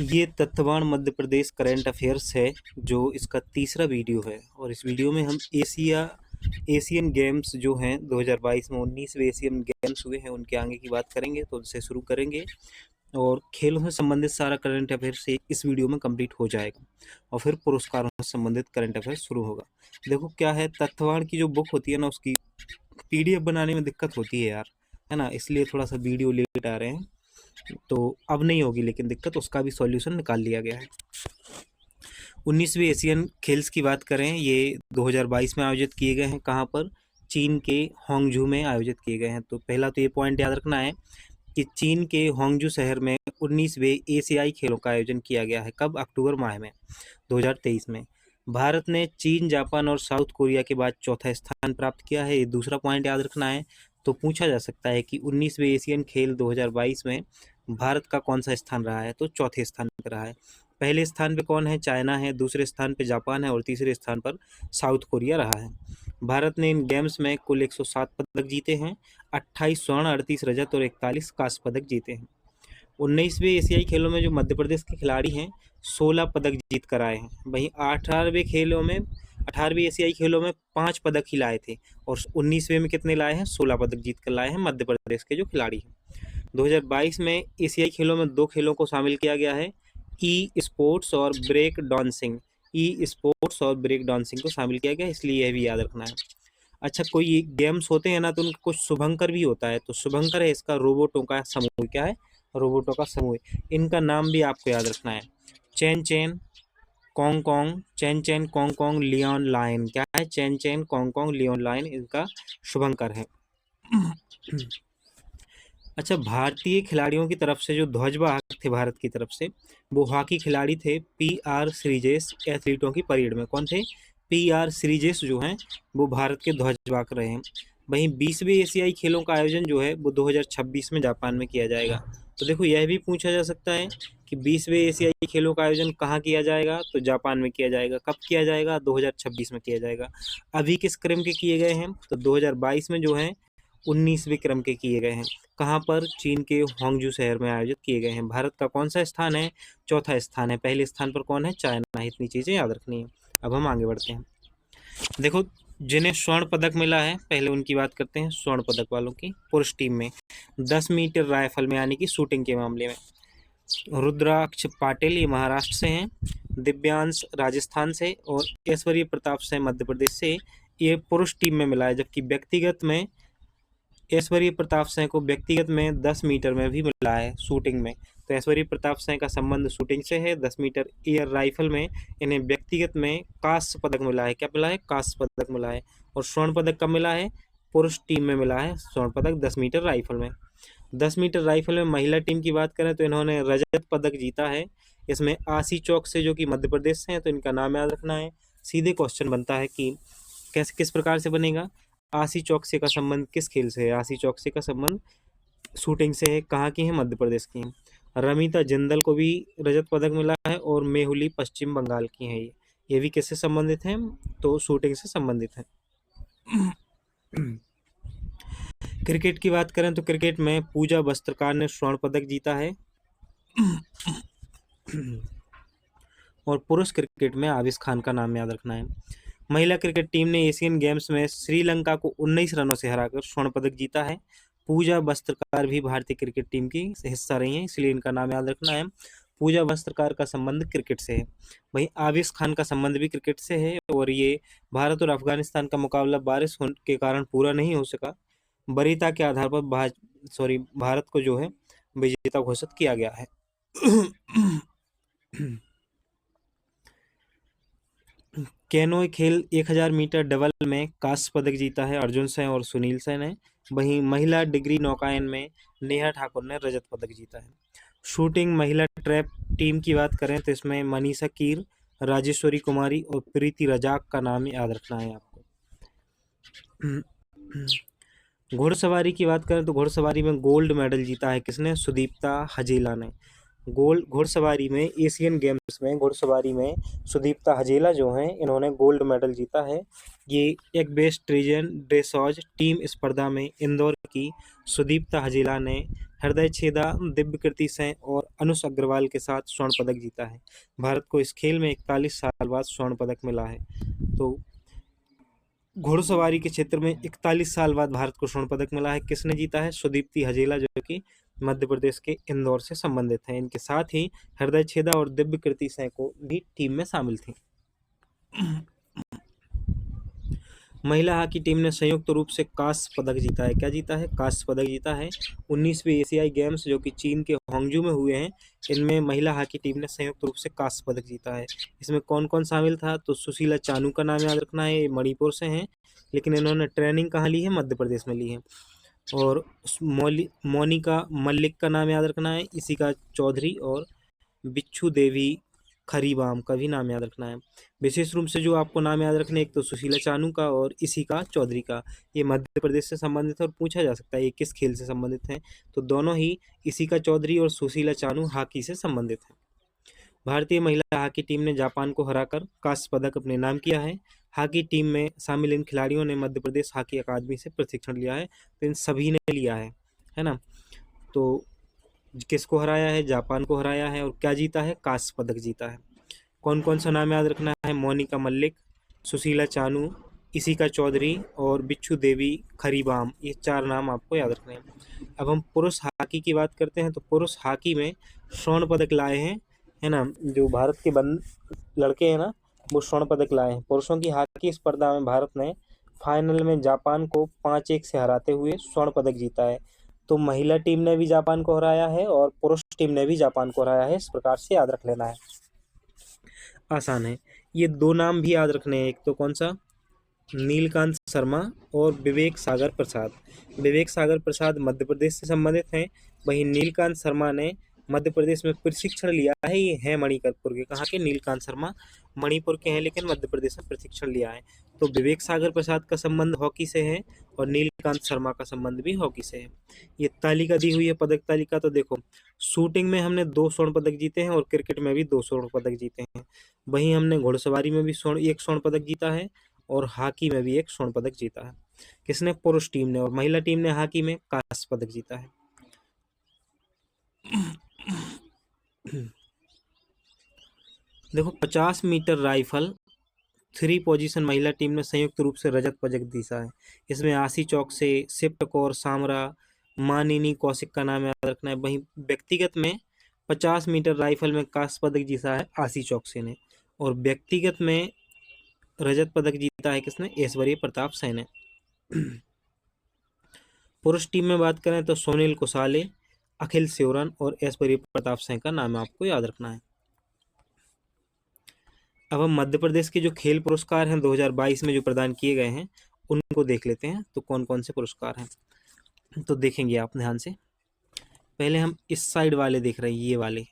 ये तत्वान Madhya Pradesh current affairs है, जो इसका तीसरा वीडियो है। और इस वीडियो में हम एशियन गेम्स जो हैं 2022 में 19वें एशियन गेम्स हुए हैं उनके आगे की बात करेंगे। तो उससे शुरू करेंगे और खेलों से संबंधित सारा करंट अफेयर्स इस वीडियो में कंप्लीट हो जाएगा और फिर पुरस्कारों से संबंधित करंट अफेयर्स शुरू होगा। देखो क्या है, तत्वान की जो बुक होती है ना, उसकी पीडीएफ बनाने में दिक्कत होती है यार, है ना, इसलिए थोड़ा सा वीडियो लेट आ रहे हैं। तो अब नहीं होगी लेकिन दिक्कत, उसका भी सॉल्यूशन निकाल लिया गया है। 19वीं एशियन खेल्स की बात करें, ये 2022 में आयोजित किए गए हैं। कहाँ पर? चीन के होंगझू में आयोजित किए गए हैं। तो पहला तो ये पॉइंट याद रखना है कि चीन के होंगझू शहर में 19वें एशियाई खेलों का आयोजन किया गया है। कब? अक्टूबर माह में 2023 में। भारत ने चीन, जापान और साउथ कोरिया के बाद चौथा स्थान प्राप्त किया है। ये दूसरा पॉइंट याद रखना है। तो पूछा जा सकता है कि 19वें एशियन खेल 2022 में भारत का कौन सा स्थान रहा है? तो चौथे स्थान पर रहा है। पहले स्थान पे कौन है? चाइना है, दूसरे स्थान पे जापान है और तीसरे स्थान पर साउथ कोरिया रहा है। भारत ने इन गेम्स में कुल 107 पदक जीते हैं। 28 स्वर्ण, 38 रजत और 41 कांस्य पदक जीते हैं। 19वें एशियाई खेलों में जो मध्य प्रदेश के खिलाड़ी हैं 16 पदक जीत कर आए हैं। वहीं 18वें एशियाई खेलों में 5 पदक ही लाए थे और 19वें में कितने लाए हैं? 16 पदक जीत कर लाए हैं मध्य प्रदेश के जो खिलाड़ी हैं। 2022 में एशियाई खेलों में 2 खेलों को शामिल किया गया है, ई स्पोर्ट्स और ब्रेक डांसिंग। ई स्पोर्ट्स और ब्रेक डांसिंग को शामिल किया गया, इसलिए यह भी याद रखना है। अच्छा, कोई गेम्स होते हैं ना तो उनका कुछ शुभंकर भी होता है। तो शुभंकर है इसका रोबोटों का समूह। क्या है? रोबोटों का समूह। इनका नाम भी आपको याद रखना है। चैन चैन कॉन्ग कॉन्ग, चैन चैन कॉन्ग कॉन्ग, लियोन लाइन। क्या है? चैन चैन कॉन्ग कॉन्ग, लियोन लाइन इनका शुभंकर है। अच्छा, भारतीय खिलाड़ियों की तरफ से जो ध्वजवाहक थे भारत की तरफ से, वो हॉकी खिलाड़ी थे पी.आर. श्रीजेश। एथलीटों की परेड में कौन थे? पी.आर. श्रीजेश जो हैं वो भारत के ध्वजवाहक रहे हैं। वहीं 20वें एशियाई खेलों का आयोजन जो है वो 2026 में जापान में किया जाएगा। तो देखो यह भी पूछा जा सकता है कि 20वें एशियाई खेलों का आयोजन कहाँ किया जाएगा? तो जापान में किया जाएगा। कब किया जाएगा? 2026 में किया जाएगा। अभी किस क्रम के किए गए हैं? तो 2022 में जो है 19वें क्रम के किए गए हैं। कहाँ पर? चीन के होंगजू शहर में आयोजित किए गए हैं। भारत का कौन सा स्थान है? चौथा स्थान है। पहले स्थान पर कौन है? चाइना है। इतनी चीज़ें याद रखनी है। अब हम आगे बढ़ते हैं। देखो, जिन्हें स्वर्ण पदक मिला है पहले उनकी बात करते हैं। स्वर्ण पदक वालों की पुरुष टीम में 10 मीटर राइफल में यानी कि शूटिंग के मामले में रुद्राक्ष पाटिल, ये महाराष्ट्र से हैं। दिव्यांश राजस्थान से और ऐश्वर्य प्रताप सिंह मध्य प्रदेश से। ये पुरुष टीम में मिला है। जबकि व्यक्तिगत में ऐश्वर्य प्रताप सिंह को व्यक्तिगत में 10 मीटर में भी मिला है शूटिंग में। तो ऐश्वर्य प्रताप सिंह का संबंध शूटिंग से है। 10 मीटर एयर राइफल में इन्हें व्यक्तिगत में कांस्य पदक मिला है। क्या मिला है? कांस्य पदक मिला है। और स्वर्ण पदक कब मिला है? पुरुष टीम में मिला है स्वर्ण पदक 10 मीटर राइफल में। 10 मीटर राइफल में महिला टीम की बात करें तो इन्होंने रजत पदक जीता है। इसमें आशी चौक से, जो कि मध्य प्रदेश से हैं, तो इनका नाम याद रखना है। सीधे क्वेश्चन बनता है कि कैसे, किस प्रकार से बनेगा? आशी चौकसे का संबंध किस खेल से है? आशी चौकसे का संबंध शूटिंग से है। कहाँ की है? मध्य प्रदेश की है। रमिता जिंदल को भी रजत पदक मिला है और मेहुली पश्चिम बंगाल की है। ये भी किससे संबंधित हैं? तो शूटिंग से संबंधित है। क्रिकेट की बात करें तो क्रिकेट में पूजा वस्त्रकार ने स्वर्ण पदक जीता है। और पुरुष क्रिकेट में आविश खान का नाम याद रखना है। महिला क्रिकेट टीम ने एशियन गेम्स में श्रीलंका को 19 रनों से हराकर स्वर्ण पदक जीता है। पूजा वस्त्रकार भी भारतीय क्रिकेट टीम की हिस्सा रही हैं, इसलिए इनका नाम याद रखना है। पूजा वस्त्रकार का संबंध क्रिकेट से है। वहीं आविश खान का संबंध भी क्रिकेट से है और ये भारत और अफगानिस्तान का मुकाबला बारिश होने के कारण पूरा नहीं हो सका। वरीयता के आधार पर भारत को जो है विजेता घोषित किया गया है। कैनोय खेल 1000 मीटर डबल में कांस्य पदक जीता है अर्जुन सिंह और सुनील सिंह ने। वहीं महिला डिग्री नौकायन में नेहा ठाकुर ने रजत पदक जीता है। शूटिंग महिला ट्रैप टीम की बात करें तो इसमें मनीषा कीर, राजेश्वरी कुमारी और प्रीति रजाक का नाम याद रखना है आपको। घुड़सवारी की बात करें तो घुड़सवारी में गोल्ड मेडल जीता है किसने? सुदीप्ता हजेला ने। गोल्ड घुड़सवारी में एशियन गेम्स में घुड़सवारी में सुदीप्ता हजेला जो हैं इन्होंने गोल्ड मेडल जीता है। ये एक बेस्ट ट्रेजन ड्रेसॉज टीम स्पर्धा में इंदौर की सुदीप्ता हजेला ने हृदय छेदा दिव्यकृति सिंह और अनुष अग्रवाल के साथ स्वर्ण पदक जीता है। भारत को इस खेल में 41 साल बाद स्वर्ण पदक मिला है। तो घुड़सवारी के क्षेत्र में 41 साल बाद भारत को स्वर्ण पदक मिला है। किसने जीता है? सुदीप्ती हजेला, जो कि मध्य प्रदेश के इंदौर से संबंधित हैं। इनके साथ ही हृदय छेदा और दिव्यकृति सिंह को भी टीम में शामिल थी। महिला हॉकी टीम ने संयुक्त रूप से कांस्य पदक जीता है। क्या जीता है? कांस्य पदक जीता है। 19वीं एशियाई गेम्स जो कि चीन के होंगजू में हुए हैं, इनमें महिला हॉकी टीम ने संयुक्त रूप से कांस्य पदक जीता है। इसमें कौन कौन शामिल था? तो सुशीला चानू का नाम याद रखना है, ये मणिपुर से हैं, लेकिन इन्होंने ट्रेनिंग कहाँ ली है? मध्य प्रदेश में ली है। और मोनिका मल्लिक का नाम याद रखना है, इसी का चौधरी, और बिच्छू देवी खरीबाम का भी नाम याद रखना है। विशेष रूप से जो आपको नाम याद रखने, एक तो सुशीला चानू का और इसी का चौधरी का, ये मध्य प्रदेश से संबंधित है और पूछा जा सकता है ये किस खेल से संबंधित हैं। तो दोनों ही, इसी का चौधरी और सुशीला चानू, हॉकी से संबंधित हैं। भारतीय महिला हॉकी टीम ने जापान को हराकर कांस्य पदक अपने नाम किया है। हॉकी टीम में शामिल इन खिलाड़ियों ने मध्य प्रदेश हॉकी अकादमी से प्रशिक्षण लिया है, तो इन सभी ने लिया है ना। तो किसको हराया है? जापान को हराया है। और क्या जीता है? कांस्य पदक जीता है। कौन कौन सा नाम याद रखना है? मोनिका मल्लिक, सुशीला चानू, इसी का चौधरी और बिच्छू देवी खरीबाम, ये 4 नाम आपको याद रखने हैं। अब हम पुरुष हॉकी की बात करते हैं। तो पुरुष हॉकी में स्वर्ण पदक लाए हैं, है ना, जो भारत के लड़के हैं ना, वो स्वर्ण पदक लाए हैं। पुरुषों की हॉकी स्पर्धा में भारत ने फाइनल में जापान को 5-1 से हराते हुए स्वर्ण पदक जीता है। तो महिला टीम ने भी जापान को हराया है और पुरुष टीम ने भी जापान को हराया है। इस प्रकार से याद रख लेना है, आसान है। ये 2 नाम भी याद रखने हैं, एक तो कौन सा? नीलकांत शर्मा और विवेक सागर प्रसाद। विवेक सागर प्रसाद मध्य प्रदेश से संबंधित हैं, वहीं नीलकांत शर्मा ने मध्य प्रदेश में प्रशिक्षण लिया है। ये है मणिकरपुर के। कहाँ के? नीलकांत शर्मा मणिपुर के हैं, लेकिन मध्य प्रदेश में प्रशिक्षण लिया है। तो विवेक सागर प्रसाद का संबंध हॉकी से है और नीलकांत शर्मा का संबंध भी हॉकी से है। ये तालिका दी हुई है, पदक तालिका। तो देखो, शूटिंग में हमने 2 स्वर्ण पदक जीते हैं और क्रिकेट में भी 2 स्वर्ण पदक जीते हैं। वहीं हमने घुड़सवारी में भी 1 स्वर्ण पदक जीता है और हॉकी में भी 1 स्वर्ण पदक जीता है। किसने? पुरुष टीम ने। और महिला टीम ने हॉकी में कांस्य पदक जीता है। देखो, 50 मीटर राइफल 3 पोजीशन महिला टीम ने संयुक्त रूप से रजत पदक जीता है। इसमें आशी चौक से शिफ्ट कौर सामरा, मानिनी कौशिक का नाम याद रखना है। वहीं व्यक्तिगत में 50 मीटर राइफल में कांस्य पदक जीता है आशी चौकसे ने, और व्यक्तिगत में रजत पदक जीता है किसने? ऐश्वर्य प्रताप सिंह ने। पुरुष टीम में बात करें तो सोनिल कुसाले, अखिल सेवरन और ऐश्वर्य प्रताप सिंह का नाम आपको याद रखना है। अब हम मध्य प्रदेश के जो खेल पुरस्कार हैं 2022 में जो प्रदान किए गए हैं, उनको देख लेते हैं। तो कौन कौन से पुरस्कार हैं, तो देखेंगे आप ध्यान से। पहले हम इस साइड वाले देख रहे हैं, ये वाले,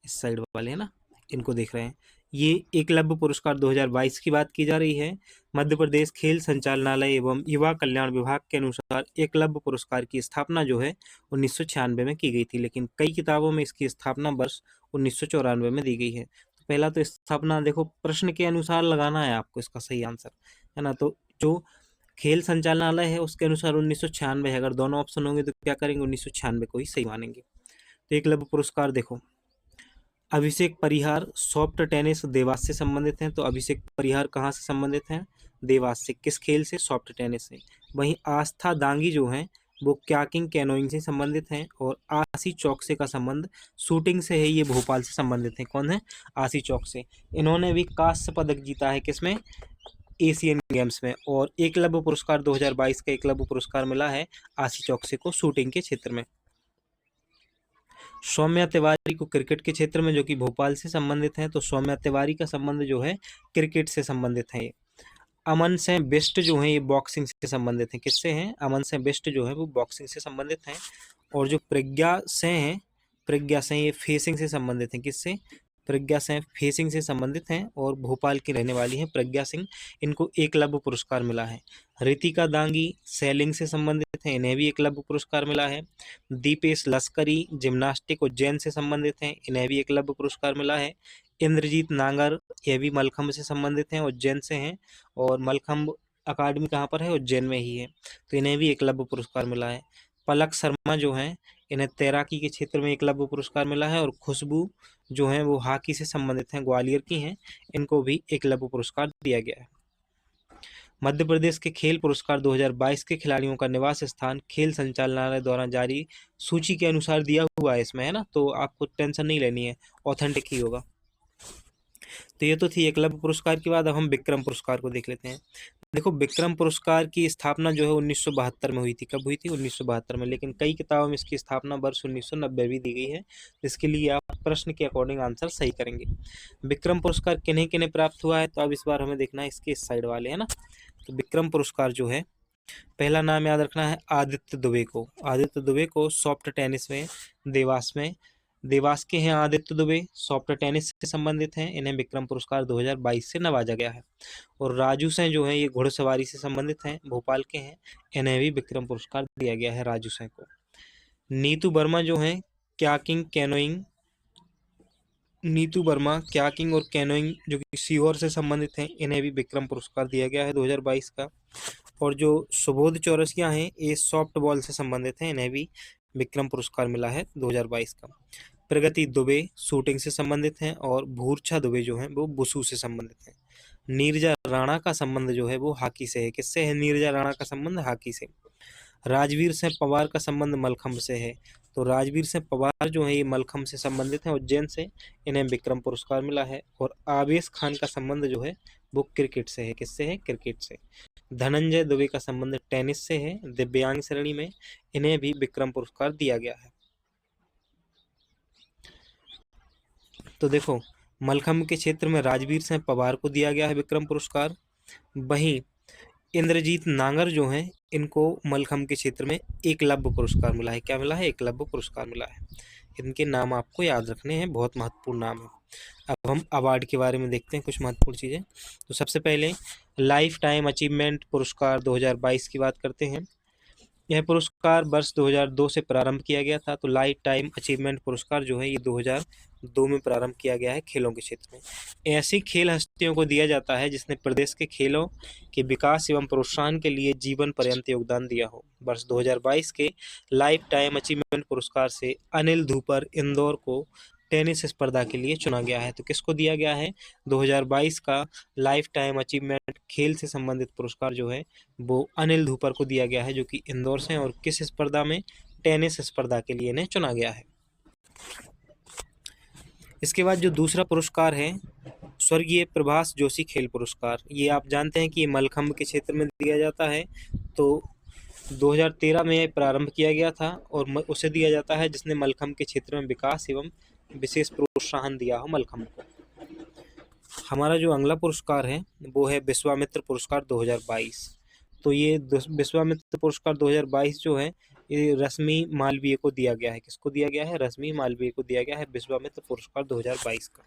इस साइड वाले है ना, इनको देख रहे हैं। ये एकलव्य पुरस्कार 2022 की बात की जा रही है। मध्य प्रदेश खेल संचालनालय एवं युवा कल्याण विभाग के अनुसार एकलव्य पुरस्कार की स्थापना जो है 1996 में की गई थी, लेकिन कई किताबों में इसकी स्थापना वर्ष 1994 में दी गई है। तो पहला तो स्थापना देखो, प्रश्न के अनुसार लगाना है आपको इसका सही आंसर, है ना। तो जो खेल संचालनालय है उसके अनुसार 1996 है। अगर दोनों ऑप्शन होंगे तो क्या करेंगे? 1996 को ही सही मानेंगे। तो एकलव्य पुरस्कार देखो, अभिषेक परिहार सॉफ्ट टेनिस देवास से संबंधित हैं। तो अभिषेक परिहार कहाँ से संबंधित हैं? देवास से। किस खेल से? सॉफ्ट टेनिस से। वहीं आस्था दांगी जो हैं वो क्याकिंग कैनोइंग से संबंधित हैं, और आशी चौकसे का संबंध शूटिंग से है, ये भोपाल से संबंधित है। कौन है? आशी चौकसे। इन्होंने भी कांस्य पदक जीता है किसमें? एशियन गेम्स में। और एकलव्य पुरस्कार 2022 का एकलव्य पुरस्कार मिला है आशी चौकसे को शूटिंग के क्षेत्र में। सौम्या तिवारी को क्रिकेट के क्षेत्र में, जो कि भोपाल से संबंधित हैं। तो सौम्या तिवारी का संबंध जो है क्रिकेट से संबंधित है। अमन सिंह बिष्ट जो हैं ये बॉक्सिंग से संबंधित हैं। किससे हैं? अमन सिंह बिष्ट जो है वो बॉक्सिंग से संबंधित हैं। और जो प्रज्ञा सिंह हैं, प्रज्ञा सिंह ये फेसिंग से संबंधित हैं। किससे? प्रज्ञा सिंह फेसिंग से संबंधित हैं और भोपाल की रहने वाली हैं प्रज्ञा सिंह, इनको एकलव्य पुरस्कार मिला है। रितिका दांगी सेलिंग से संबंधित हैं, इन्हें भी एकलव्य पुरस्कार मिला है। दीपेश लश्करी जिम्नास्टिक उज्जैन से संबंधित हैं, इन्हें भी एकलव्य पुरस्कार मिला है। इंद्रजीत नांगर, ये भी मलखम्ब से संबंधित हैं, उज्जैन से हैं, और मलखम्ब अकादमी कहाँ पर है, उज्जैन में ही है, तो इन्हें भी एकलव्य पुरस्कार मिला है। पलक शर्मा जो हैं, इन्हें तैराकी के क्षेत्र में एकलव्य पुरस्कार मिला है। और खुशबू जो हैं वो हॉकी से संबंधित हैं, ग्वालियर की हैं, इनको भी एकलव्य पुरस्कार दिया गया है। मध्य प्रदेश के खेल पुरस्कार 2022 के खिलाड़ियों का निवास स्थान खेल संचालनालय द्वारा जारी सूची के अनुसार दिया हुआ है इसमें, है ना, तो आपको टेंशन नहीं लेनी है, ऑथेंटिक ही होगा। तो ये तो थी एकलव्य पुरस्कार की बात। अब हम विक्रम पुरस्कार को देख लेते हैं। देखो, विक्रम पुरस्कार की स्थापना जो है 1972 में हुई थी। कब हुई थी? 1972 में, लेकिन कई किताबों में इसकी स्थापना वर्ष 1990 भी दी गई है, जिसके लिए आप प्रश्न के अकॉर्डिंग आंसर सही करेंगे। विक्रम पुरस्कार किन्हें किन्हें प्राप्त हुआ है, तो अब इस बार हमें देखना है इसके इस साइड वाले, है ना। तो विक्रम पुरस्कार जो है, पहला नाम याद रखना है आदित्य दुबे को। आदित्य दुबे को सॉफ्ट टेनिस में देवास के हैं आदित्य दुबे, सॉफ्ट टेनिस से संबंधित हैं, इन्हें विक्रम पुरस्कार 2022 से नवाजा गया है। और राजू सिंह जो हैं, ये घुड़सवारी से संबंधित हैं, भोपाल के हैं, इन्हें भी विक्रम पुरस्कार दिया गया है राजू सिंह को। नीतू वर्मा जो हैं, क्याकिंग और कैनोइंग जो कि सीहोर से संबंधित हैं, इन्हें भी विक्रम पुरस्कार दिया गया है 2022 का। और जो सुबोध चौरसिया हैं, ये सॉफ्ट बॉल से संबंधित हैं, इन्हें भी विक्रम पुरस्कार मिला है 2022 का। प्रगति दुबे शूटिंग से संबंधित हैं, और भूरछा दुबे जो हैं वो बुसू से संबंधित हैं। नीरजा राणा का संबंध जो है वो हॉकी से है। किससे है नीरजा राणा का संबंध? हॉकी से। राजवीर सिंह पवार का संबंध मलखम्ब से है, तो राजवीर सिंह पवार जो है ये मलखम्ब से संबंधित हैं, उज्जैन से, इन्हें विक्रम पुरस्कार मिला है। और आवेश खान का संबंध जो है वो क्रिकेट से है। किससे है? क्रिकेट से। धनंजय दुबे का संबंध टेनिस से है, दिव्यांग श्रेणी में, इन्हें भी विक्रम पुरस्कार दिया गया है। तो देखो, मलखम्ब के क्षेत्र में राजवीर सिंह पवार को दिया गया है विक्रम पुरस्कार। वहीं इंद्रजीत नांगर जो हैं, इनको मलखम्ब के क्षेत्र में एकलव्य पुरस्कार मिला है। क्या मिला है? एकलव्य पुरस्कार मिला है। इनके नाम आपको याद रखने हैं, बहुत महत्वपूर्ण नाम है। अब हम अवार्ड के बारे में देखते हैं कुछ महत्वपूर्ण चीज़ें। तो सबसे पहले लाइफ टाइम अचीवमेंट पुरस्कार 2022 की बात करते हैं। यह पुरस्कार वर्ष 2002 से प्रारंभ किया गया था। तो लाइफ टाइम अचीवमेंट पुरस्कार जो है ये 2002 में प्रारंभ किया गया है खेलों के क्षेत्र में। ऐसी खेल हस्तियों को दिया जाता है जिसने प्रदेश के खेलों के विकास एवं प्रोत्साहन के लिए जीवन पर्यंत योगदान दिया हो। वर्ष 2022 के लाइफ टाइम अचीवमेंट पुरस्कार से अनिल धूपर इंदौर को टेनिस स्पर्धा के लिए चुना गया है। तो किसको दिया गया है? 2022 का लाइफ टाइम अचीवमेंट खेल से संबंधित पुरस्कार जो है वो अनिल धूपर को दिया गया है, जो कि इंदौर से हैं, और किस स्पर्धा में? टेनिस स्पर्धा के लिए इन्हें चुना गया है। इसके बाद जो दूसरा पुरस्कार है, स्वर्गीय प्रभाष जोशी खेल पुरस्कार, ये आप जानते हैं कि ये मलखम्ब के क्षेत्र में दिया जाता है। तो 2013 में प्रारंभ किया गया था, और उसे दिया जाता है जिसने मलखम्ब के क्षेत्र में विकास एवं विशेष प्रोत्साहन दिया हो मलखम्ब को। हमारा जो अगला पुरस्कार है वो है विश्वामित्र पुरस्कार 2022। तो ये विश्वामित्र पुरस्कार 2022 जो है ये रश्मि मालवीय को दिया गया है। किसको दिया गया है? रश्मि मालवीय को दिया गया है विश्वामित्र पुरस्कार 2022 का।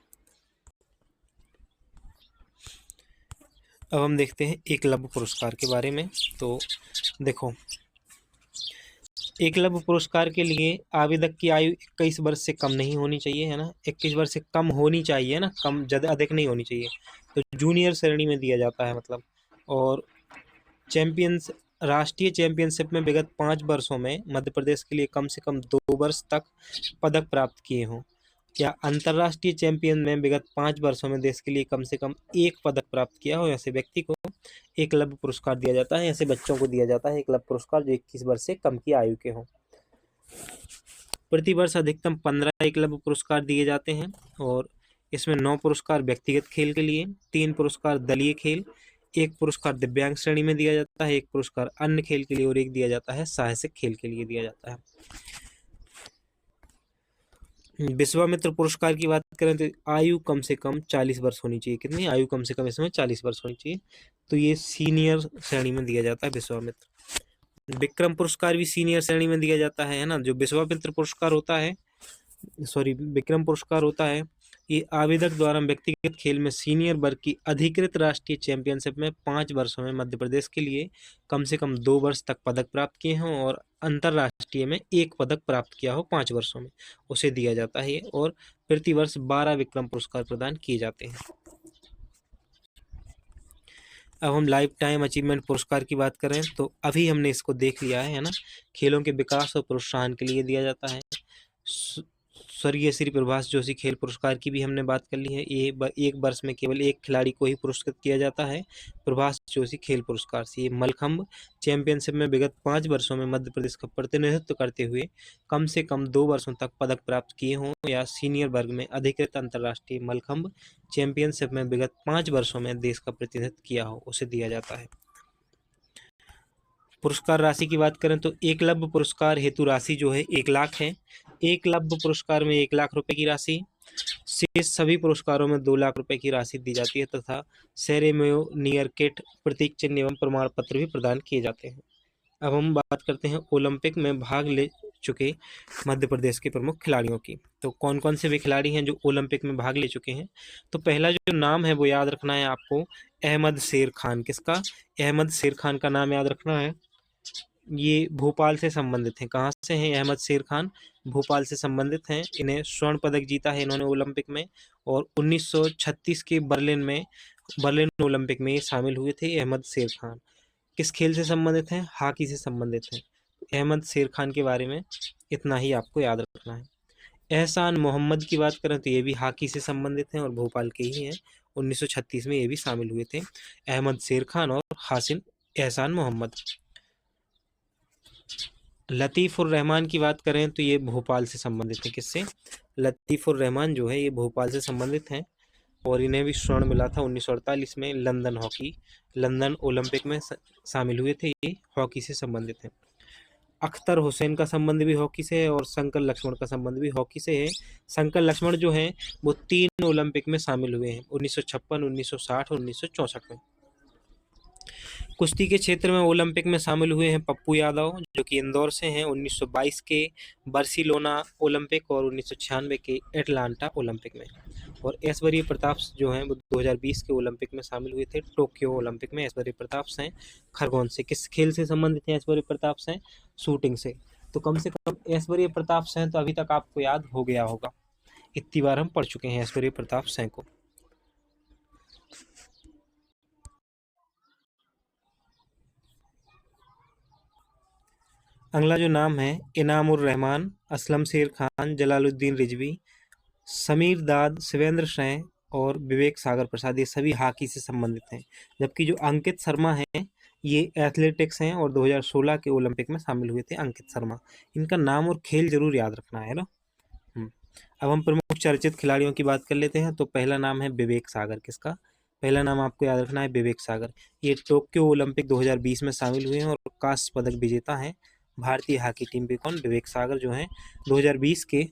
अब हम देखते हैं एकलव्य पुरस्कार के बारे में। तो देखो, एकलव्य पुरस्कार के लिए आवेदक की आयु 21 वर्ष से कम नहीं होनी चाहिए, है ना, 21 वर्ष से कम होनी चाहिए ना, कम ज़्यादा अधिक नहीं होनी चाहिए। तो जूनियर श्रेणी में दिया जाता है मतलब। और राष्ट्रीय चैंपियनशिप में विगत 5 वर्षों में मध्य प्रदेश के लिए कम से कम 2 वर्ष तक पदक प्राप्त किए हों, या अंतर्राष्ट्रीय चैंपियन में विगत 5 वर्षों में देश के लिए कम से कम 1 पदक प्राप्त किया हो, ऐसे व्यक्ति को एकलव्य पुरस्कार दिया जाता है। ऐसे बच्चों को दिया जाता है एकलव्य पुरस्कार जो 21 वर्ष से कम की आयु के हों। प्रति वर्ष अधिकतम 15 एकलव्य पुरस्कार दिए जाते हैं, और इसमें 9 पुरस्कार व्यक्तिगत खेल के लिए, 3 पुरस्कार दलीय खेल, 1 पुरस्कार दिव्यांग श्रेणी में दिया जाता है, 1 पुरस्कार अन्य खेल के लिए, और 1 दिया जाता है साहसिक खेल के लिए दिया जाता है। विश्वामित्र पुरस्कार की बात करें तो आयु कम से कम 40 वर्ष होनी चाहिए। कितनी आयु? कम से कम इसमें 40 वर्ष होनी चाहिए। तो ये सीनियर श्रेणी में दिया जाता है विश्वामित्र। विक्रम पुरस्कार भी सीनियर श्रेणी में दिया जाता है ना। जो विश्वामित्र पुरस्कार होता है, विक्रम पुरस्कार होता है, ये आवेदक द्वारा व्यक्तिगत खेल में सीनियर वर्ग की अधिकृत राष्ट्रीय चैंपियनशिप में 5 वर्षों में मध्य प्रदेश के लिए कम से कम 2 वर्ष तक पदक प्राप्त किए हों और अंतर्राष्ट्रीय में 1 पदक प्राप्त किया हो 5 वर्षों में, उसे दिया जाता है। और प्रतिवर्ष 12 विक्रम पुरस्कार प्रदान किए जाते हैं। अब हम लाइफ टाइम अचीवमेंट पुरस्कार की बात करें तो अभी हमने इसको देख लिया है ना। खेलों के विकास और प्रोत्साहन के लिए दिया जाता है। स्वर्गीय श्री प्रभाष जोशी खेल पुरस्कार की भी हमने बात कर ली है। ये एक वर्ष में केवल एक खिलाड़ी को ही पुरस्कृत किया जाता है, प्रभाष जोशी खेल पुरस्कार से। ये मलखंभ चैंपियनशिप में विगत 5 वर्षों में मध्य प्रदेश का प्रतिनिधित्व करते हुए कम से कम 2 वर्षों तक पदक प्राप्त किए हों या सीनियर वर्ग में अधिकृत अंतर्राष्ट्रीय मलखंभ चैंपियनशिप में विगत 5 वर्षों में देश का प्रतिनिधित्व किया हो, उसे दिया जाता है। पुरस्कार राशि की बात करें तो एकलव्य पुरस्कार हेतु राशि जो है 1 लाख है। एकलव्य पुरस्कार में 1 लाख रुपए की राशि, शेष सभी पुरस्कारों में 2 लाख रुपए की राशि दी जाती है तथा सेरेमोनियल किट, प्रतीक चिन्ह एवं प्रमाण पत्र भी प्रदान किए जाते हैं। अब हम बात करते हैं ओलंपिक में भाग ले चुके मध्य प्रदेश के प्रमुख खिलाड़ियों की। तो कौन कौन से वे खिलाड़ी हैं जो ओलंपिक में भाग ले चुके हैं। तो पहला जो नाम है वो याद रखना है आपको, अहमद शेर खान। किसका? अहमद शेर खान का नाम याद रखना है। ये भोपाल से संबंधित हैं। कहाँ से हैं अहमद शेर खान? भोपाल से संबंधित हैं। इन्हें स्वर्ण पदक जीता है इन्होंने ओलंपिक में और 1936 के बर्लिन ओलंपिक में ये शामिल हुए थे अहमद शेर खान। किस खेल से संबंधित हैं? हॉकी से संबंधित हैं। अहमद शेर खान के बारे में इतना ही आपको याद रखना है। एहसान मोहम्मद की बात करें तो ये भी हॉकी से संबंधित हैं और भोपाल के ही हैं। 1936 में ये भी शामिल हुए थे, अहमद शेर खान और हासिन एहसान मोहम्मद। लतीफ़ुर रहमान की बात करें तो ये भोपाल से संबंधित है। किससे? लतीफ़ुर रहमान जो है ये भोपाल से संबंधित हैं और इन्हें भी स्वर्ण मिला था 1948 में लंदन ओलंपिक में शामिल हुए थे। ये हॉकी से संबंधित हैं। अख्तर हुसैन का संबंध भी हॉकी से है और शंकर लक्ष्मण का संबंध भी हॉकी से है। शंकर लक्ष्मण जो हैं वो 3 ओलंपिक में शामिल हुए हैं, 1956, 1960 और 1964 में। कुश्ती के क्षेत्र में ओलंपिक में शामिल हुए हैं पप्पू यादव जो कि इंदौर से हैं, 1922 के बार्सिलोना ओलंपिक और 1996 के एटलांटा ओलंपिक में। और ऐश्वर्य प्रताप जो हैं वो 2020 के ओलंपिक में शामिल हुए थे, टोक्यो ओलंपिक में। ऐश्वर्य प्रताप हैं खरगोन से। किस खेल से संबंधित हैं ऐश्वर्य प्रताप हैं? शूटिंग से। तो कम से कम ऐश्वर्य प्रताप हैं तो अभी तक आपको याद हो गया होगा, इतनी बार हम पढ़ चुके हैं ऐश्वर्य प्रताप हैं को। अगला जो नाम है इनामुर रहमान, असलम शेर खान, जलालुद्दीन रिजवी, समीर दाद, शिवेंद्र सैन और विवेक सागर प्रसाद, ये सभी हॉकी से संबंधित हैं। जबकि जो अंकित शर्मा हैं ये एथलेटिक्स हैं और 2016 के ओलंपिक में शामिल हुए थे अंकित शर्मा। इनका नाम और खेल जरूर याद रखना है ना। अब हम प्रमुख चर्चित खिलाड़ियों की बात कर लेते हैं। तो पहला नाम है विवेक सागर। किसका? पहला नाम आपको याद रखना है विवेक सागर। ये टोक्यो ओलंपिक 2020 में शामिल हुए हैं और कांस्य पदक विजेता हैं। भारतीय हॉकी टीम के कौन? विवेक सागर जो हैं 2020 के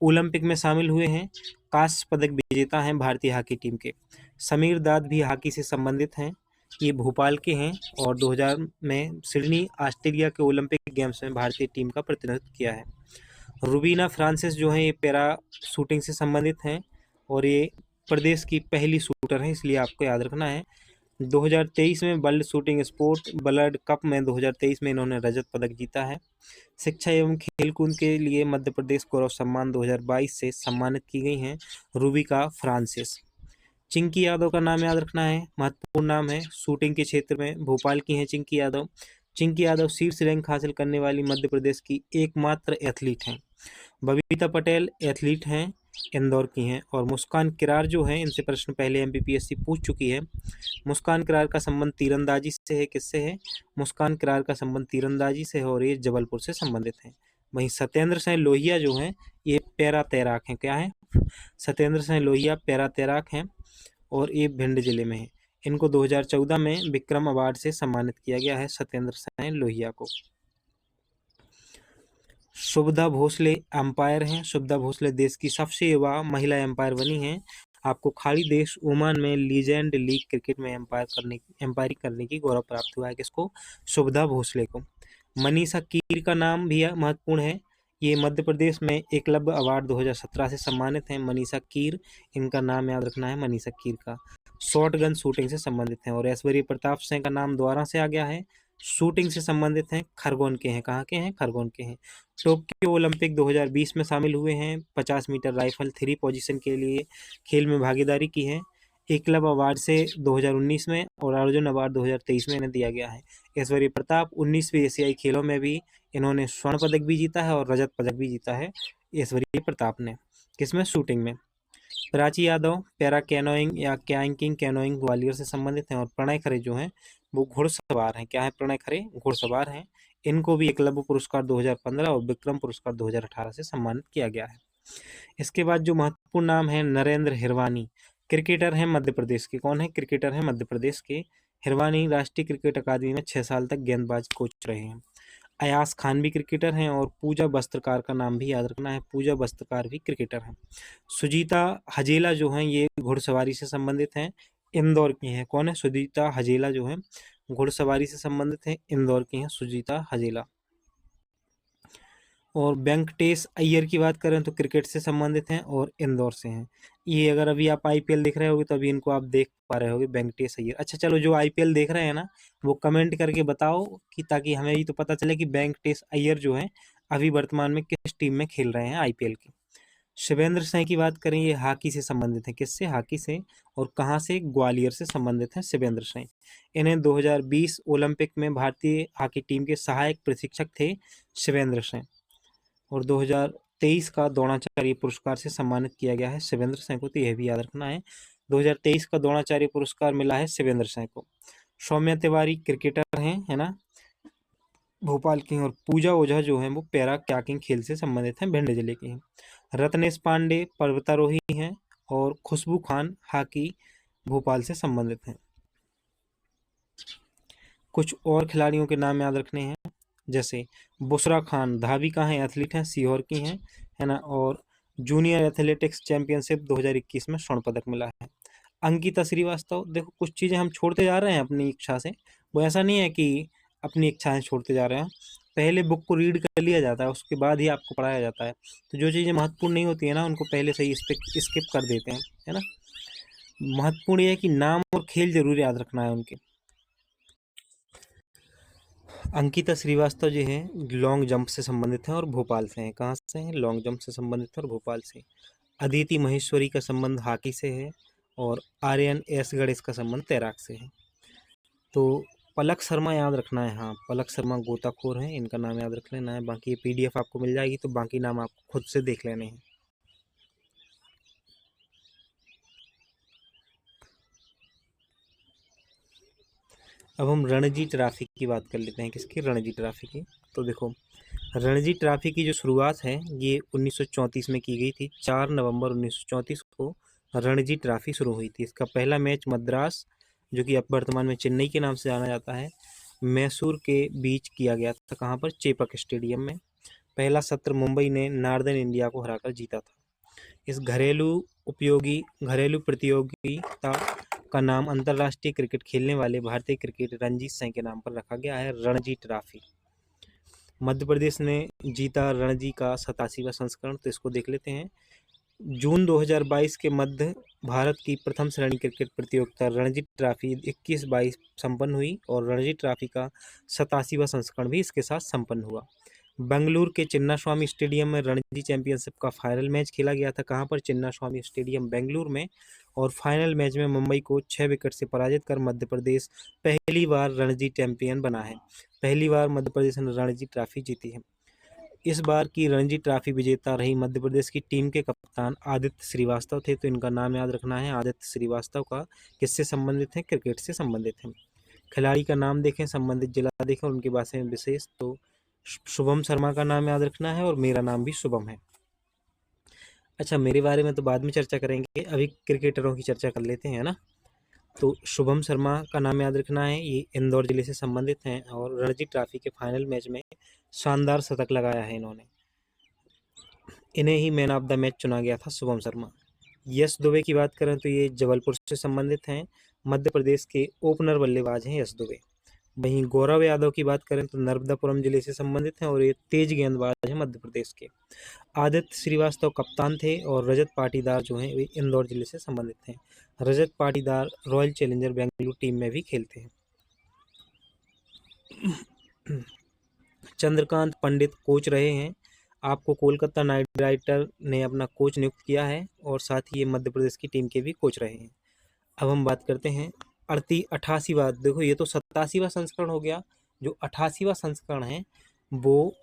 ओलंपिक में शामिल हुए हैं, कांस्य पदक विजेता हैं भारतीय हॉकी टीम के। समीर दाद भी हॉकी से संबंधित हैं, ये भोपाल के हैं और 2000 में सिडनी ऑस्ट्रेलिया के ओलंपिक गेम्स में भारतीय टीम का प्रतिनिधित्व किया है। रुबीना फ्रांसिस जो हैं ये पैरा शूटिंग से संबंधित हैं और ये प्रदेश की पहली शूटर हैं, इसलिए आपको याद रखना है। 2023 में world shooting sport world cup में 2023 में इन्होंने रजत पदक जीता है। शिक्षा एवं खेलकूद के लिए मध्य प्रदेश गौरव सम्मान 2022 से सम्मानित की गई हैं रूबिका फ्रांसिस। चिंकी यादव का नाम याद रखना है, महत्वपूर्ण नाम है। शूटिंग के क्षेत्र में भोपाल की हैं चिंकी यादव। चिंकी यादव शीर्ष रैंक हासिल करने वाली मध्य प्रदेश की एकमात्र एथलीट हैं। बबीता पटेल एथलीट हैं, इंदौर की हैं। और मुस्कान किरार जो हैं, इनसे प्रश्न पहले एमपीपीएससी पूछ चुकी है। मुस्कान किरार का संबंध तीरंदाजी से है। किससे है? मुस्कान किरार का संबंध तीरंदाजी से है और ये जबलपुर से संबंधित हैं। वहीं सत्येंद्र सिंह लोहिया जो हैं ये पैरा तैराक हैं। क्या है? सत्येंद्र सिंह लोहिया पैरा तैराक हैं और ये भिंड जिले में है। इनको 2014 में विक्रम अवार्ड से सम्मानित किया गया है सत्येंद्र सिंह लोहिया को। शुभदा भोसले अंपायर हैं। शुभदा भोसले देश की सबसे युवा महिला अंपायर बनी हैं। आपको खाड़ी देश ओमान में लीजेंड लीग क्रिकेट में एम्पायरिंग करने की गौरव प्राप्त हुआ है। किसको? शुभदा भोसले को। मनीषा कीर का नाम भी महत्वपूर्ण है। ये मध्य प्रदेश में एकलव्य अवार्ड 2017 से सम्मानित हैं। मनीषा कीर, इनका नाम याद रखना है, मनीषा कीर का शॉर्ट गन शूटिंग से संबंधित हैं। और ऐश्वर्य प्रताप सिंह का नाम दोबारा से आ गया है, शूटिंग से संबंधित हैं, खरगोन के हैं। कहाँ के हैं? खरगोन के हैं। टोक्यो ओलंपिक 2020 में शामिल हुए हैं, 50 मीटर राइफल 3 पोजीशन के लिए खेल में भागीदारी की है। एकलव्य अवार्ड से 2019 में और अर्जुन अवार्ड 2023 में इन्हें दिया गया है। ऐश्वर्य प्रताप 19वीं एशियाई खेलों में भी इन्होंने स्वर्ण पदक भी जीता है और रजत पदक भी जीता है ऐश्वर्य प्रताप ने। किसमें? शूटिंग में। प्राची यादव पैरा कैनोइंग या कायांकिंग कैनोइंग ग्वालियर से संबंधित हैं। और प्रणय खरे जो हैं वो घुड़सवार हैं। क्या है? प्रणय खरे घुड़सवार हैं। इनको भी एकलव्य पुरस्कार 2015 और विक्रम पुरस्कार 2018 से सम्मानित किया गया है। इसके बाद जो महत्वपूर्ण नाम है, नरेंद्र हिरवानी, क्रिकेटर हैं मध्य प्रदेश के। कौन है? क्रिकेटर हैं मध्य प्रदेश के। हिरवानी राष्ट्रीय क्रिकेट अकादमी में 6 साल तक गेंदबाज कोच रहे हैं। अयाज खान भी क्रिकेटर हैं। और पूजा वस्त्रकार का नाम भी याद रखना है, पूजा वस्त्रकार भी क्रिकेटर हैं। सुजीता हजेला जो हैं ये घुड़सवारी से संबंधित हैं, इंदौर की हैं। कौन है? सुजीता हजेला जो हैं घुड़सवारी से संबंधित हैं, इंदौर की हैं सुजीता हजेला। और वेंकटेश अय्यर की बात करें तो क्रिकेट से संबंधित हैं और इंदौर से हैं। ये अगर अभी आप आईपीएल देख रहे होगे तो अभी इनको आप देख पा रहे होगे, वेंकटेश अय्यर। अच्छा चलो, जो आईपीएल देख रहे हैं ना वो कमेंट करके बताओ कि ताकि हमें भी तो पता चले कि वेंकटेश अय्यर जो हैं अभी वर्तमान में किस टीम में खेल रहे हैं आईपीएल की। शिवेंद्र सिंह की बात करें, ये हॉकी से संबंधित हैं। किससे? हॉकी से। और कहाँ से? ग्वालियर से संबंधित हैं शिवेंद्र सिंह। इन्हें 2020 ओलंपिक में भारतीय हॉकी टीम के सहायक प्रशिक्षक थे शिवेंद्र सिंह। और 2023 का द्रोणाचार्य पुरस्कार से सम्मानित किया गया है शिवेंद्र सिंह को, तो यह भी याद रखना है। 2023 का द्रोणाचार्य पुरस्कार मिला है शिवेंद्र सिंह को। सौम्या तिवारी क्रिकेटर हैं, है ना, भोपाल की हैं। और पूजा ओझा जो हैं वो पैरा क्याकिंग खेल से संबंधित हैं, भिंड जिले की हैं। रत्नेश पांडे पर्वतारोही हैं। और खुशबू खान हॉकी भोपाल से संबंधित हैं। कुछ और खिलाड़ियों के नाम याद रखने हैं, जैसे बुशरा खान धाविका हैं, एथलीट हैं, सीहोर की हैं, है ना। और जूनियर एथलेटिक्स चैंपियनशिप 2021 में स्वर्ण पदक मिला है। अंकिता श्रीवास्तव, देखो कुछ चीज़ें हम छोड़ते जा रहे हैं अपनी इच्छा से, वो ऐसा नहीं है कि अपनी इच्छाएं छोड़ते जा रहे हैं। पहले बुक को रीड कर लिया जाता है, उसके बाद ही आपको पढ़ाया जाता है। तो जो चीज़ें महत्वपूर्ण नहीं होती है ना उनको पहले से ही स्किप कर देते हैं, है ना। महत्वपूर्ण ये है कि नाम और खेल जरूर याद रखना है उनके। अंकिता श्रीवास्तव जी हैं लॉन्ग जंप से संबंधित हैं और भोपाल से हैं। कहाँ से हैं? लॉन्ग जंप से संबंधित हैं और भोपाल से। अदिति महेश्वरी का संबंध हॉकी से है। और आर्यन एस गणेश का संबंध तैराक से है। तो पलक शर्मा याद रखना है। हाँ, पलक शर्मा गोताखोर हैं, इनका नाम याद रख लेना है। बाकी ये पीडीएफ आपको मिल जाएगी तो बाकी नाम आपको खुद से देख लेने हैं। अब हम रणजी ट्रॉफी की बात कर लेते हैं। किसकी? रणजी ट्रॉफी की। तो देखो, रणजी ट्रॉफी की जो शुरुआत है ये 1934 में की गई थी। 4 नवंबर 1934 को रणजी ट्रॉफी शुरू हुई थी। इसका पहला मैच मद्रास, जो कि अब वर्तमान में चेन्नई के नाम से जाना जाता है, मैसूर के बीच किया गया था। कहाँ पर? चेपक स्टेडियम में। पहला सत्र मुंबई ने नॉर्दर्न इंडिया को हराकर जीता था। इस घरेलू प्रतियोगिता का नाम अंतर्राष्ट्रीय क्रिकेट खेलने वाले भारतीय क्रिकेट रणजी सिंह के नाम पर रखा गया है, रणजी ट्रॉफी। मध्य प्रदेश ने जीता रणजी का 87वां संस्करण, तो इसको देख लेते हैं। जून 2022 के मध्य भारत की प्रथम श्रेणी क्रिकेट प्रतियोगिता रणजी ट्रॉफी 21-22 संपन्न हुई और रणजी ट्रॉफी का 87वां संस्करण भी इसके साथ संपन्न हुआ। बेंगलुरु के चिन्नास्वामी स्टेडियम में रणजी चैंपियनशिप का फाइनल मैच खेला गया था। कहाँ पर? चिन्नास्वामी स्टेडियम बेंगलुरु में। और फाइनल मैच में मुंबई को 6 विकेट से पराजित कर मध्य प्रदेश पहली बार रणजी चैंपियन बना है। पहली बार मध्य प्रदेश ने रणजी ट्रॉफी जीती है। इस बार की रणजी ट्रॉफी विजेता रही मध्य प्रदेश की टीम के कप्तान आदित्य श्रीवास्तव थे, तो इनका नाम याद रखना है आदित्य श्रीवास्तव का। किससे संबंधित हैं? क्रिकेट से संबंधित हैं। खिलाड़ी का नाम देखें, संबंधित जिला देखें और उनके बारे में विशेष, तो शुभम शर्मा का नाम याद रखना है और मेरा नाम भी शुभम है। अच्छा, मेरे बारे में तो बाद में चर्चा करेंगे, अभी क्रिकेटरों की चर्चा कर लेते हैं ना। तो शुभम शर्मा का नाम याद रखना है, ये इंदौर जिले से संबंधित हैं और रणजी ट्रॉफी के फाइनल मैच में शानदार शतक लगाया है इन्होंने। इन्हें ही मैन ऑफ द मैच चुना गया था, शुभम शर्मा। यश दुबे की बात करें तो ये जबलपुर से संबंधित हैं, मध्य प्रदेश के ओपनर बल्लेबाज हैं यश दुबे। वहीं गौरव यादव की बात करें तो नर्मदापुरम जिले से संबंधित हैं और ये तेज गेंदबाज हैं मध्य प्रदेश के। आदित्य श्रीवास्तव कप्तान थे और रजत पाटीदार जो हैं वे इंदौर जिले से संबंधित हैं। Rajat Patidar royal challenger Bengaluru team में भी खेलते हैं। चंद्रकांत पंडित कोच रहे हैं। आपको कोलकाता नाइट राइडर ने अपना कोच नियुक्त किया है और साथ ही ये मध्य प्रदेश की टीम के भी कोच रहे हैं। अब हम बात करते हैं 88वां, देखो ये तो 87वां संस्करण हो गया। जो 88वां संस्करण है वो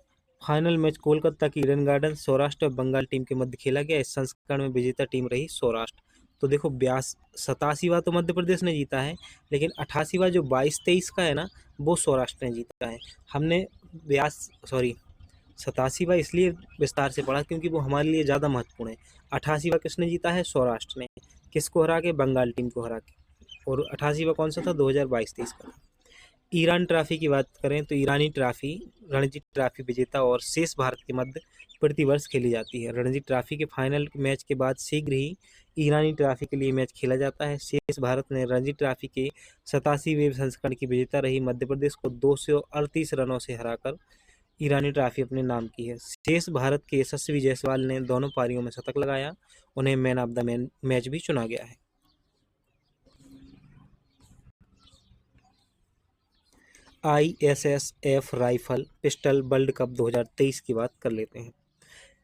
फाइनल मैच कोलकाता की ईडन गार्डन सौराष्ट्र और बंगाल टीम के मध्य खेला गया। इस संस्करण में विजेता टीम रही सौराष्ट्र। तो देखो 87वां तो मध्य प्रदेश ने जीता है, लेकिन 88वां जो 22-23 का है ना, वो सौराष्ट्र ने जीता है। हमने 87वां इसलिए विस्तार से पढ़ा क्योंकि वो हमारे लिए ज़्यादा महत्वपूर्ण है। 88वां किसने जीता है? सौराष्ट्र ने। किसको हरा के? बंगाल टीम को हरा के। और 88वां कौन सा था? 2022-23 का था। ईरान ट्रॉफी की बात करें तो ईरानी ट्रॉफी रणजी ट्रॉफी विजेता और शेष भारत के मध्य प्रतिवर्ष खेली जाती है। रणजी ट्रॉफी के फाइनल मैच के बाद शीघ्र ही ईरानी ट्रॉफी के लिए मैच खेला जाता है। शेष भारत ने रणजी ट्रॉफी के 87वें संस्करण की विजेता रही मध्य प्रदेश को 238 रनों से हराकर ईरानी ट्रॉफी अपने नाम की है। शेष भारत के यशस्वी जायसवाल ने दोनों पारियों में शतक लगाया। उन्हें मैन ऑफ द मैच भी चुना गया है। ISSF rifle pistol world cup 2023 की बात कर लेते हैं।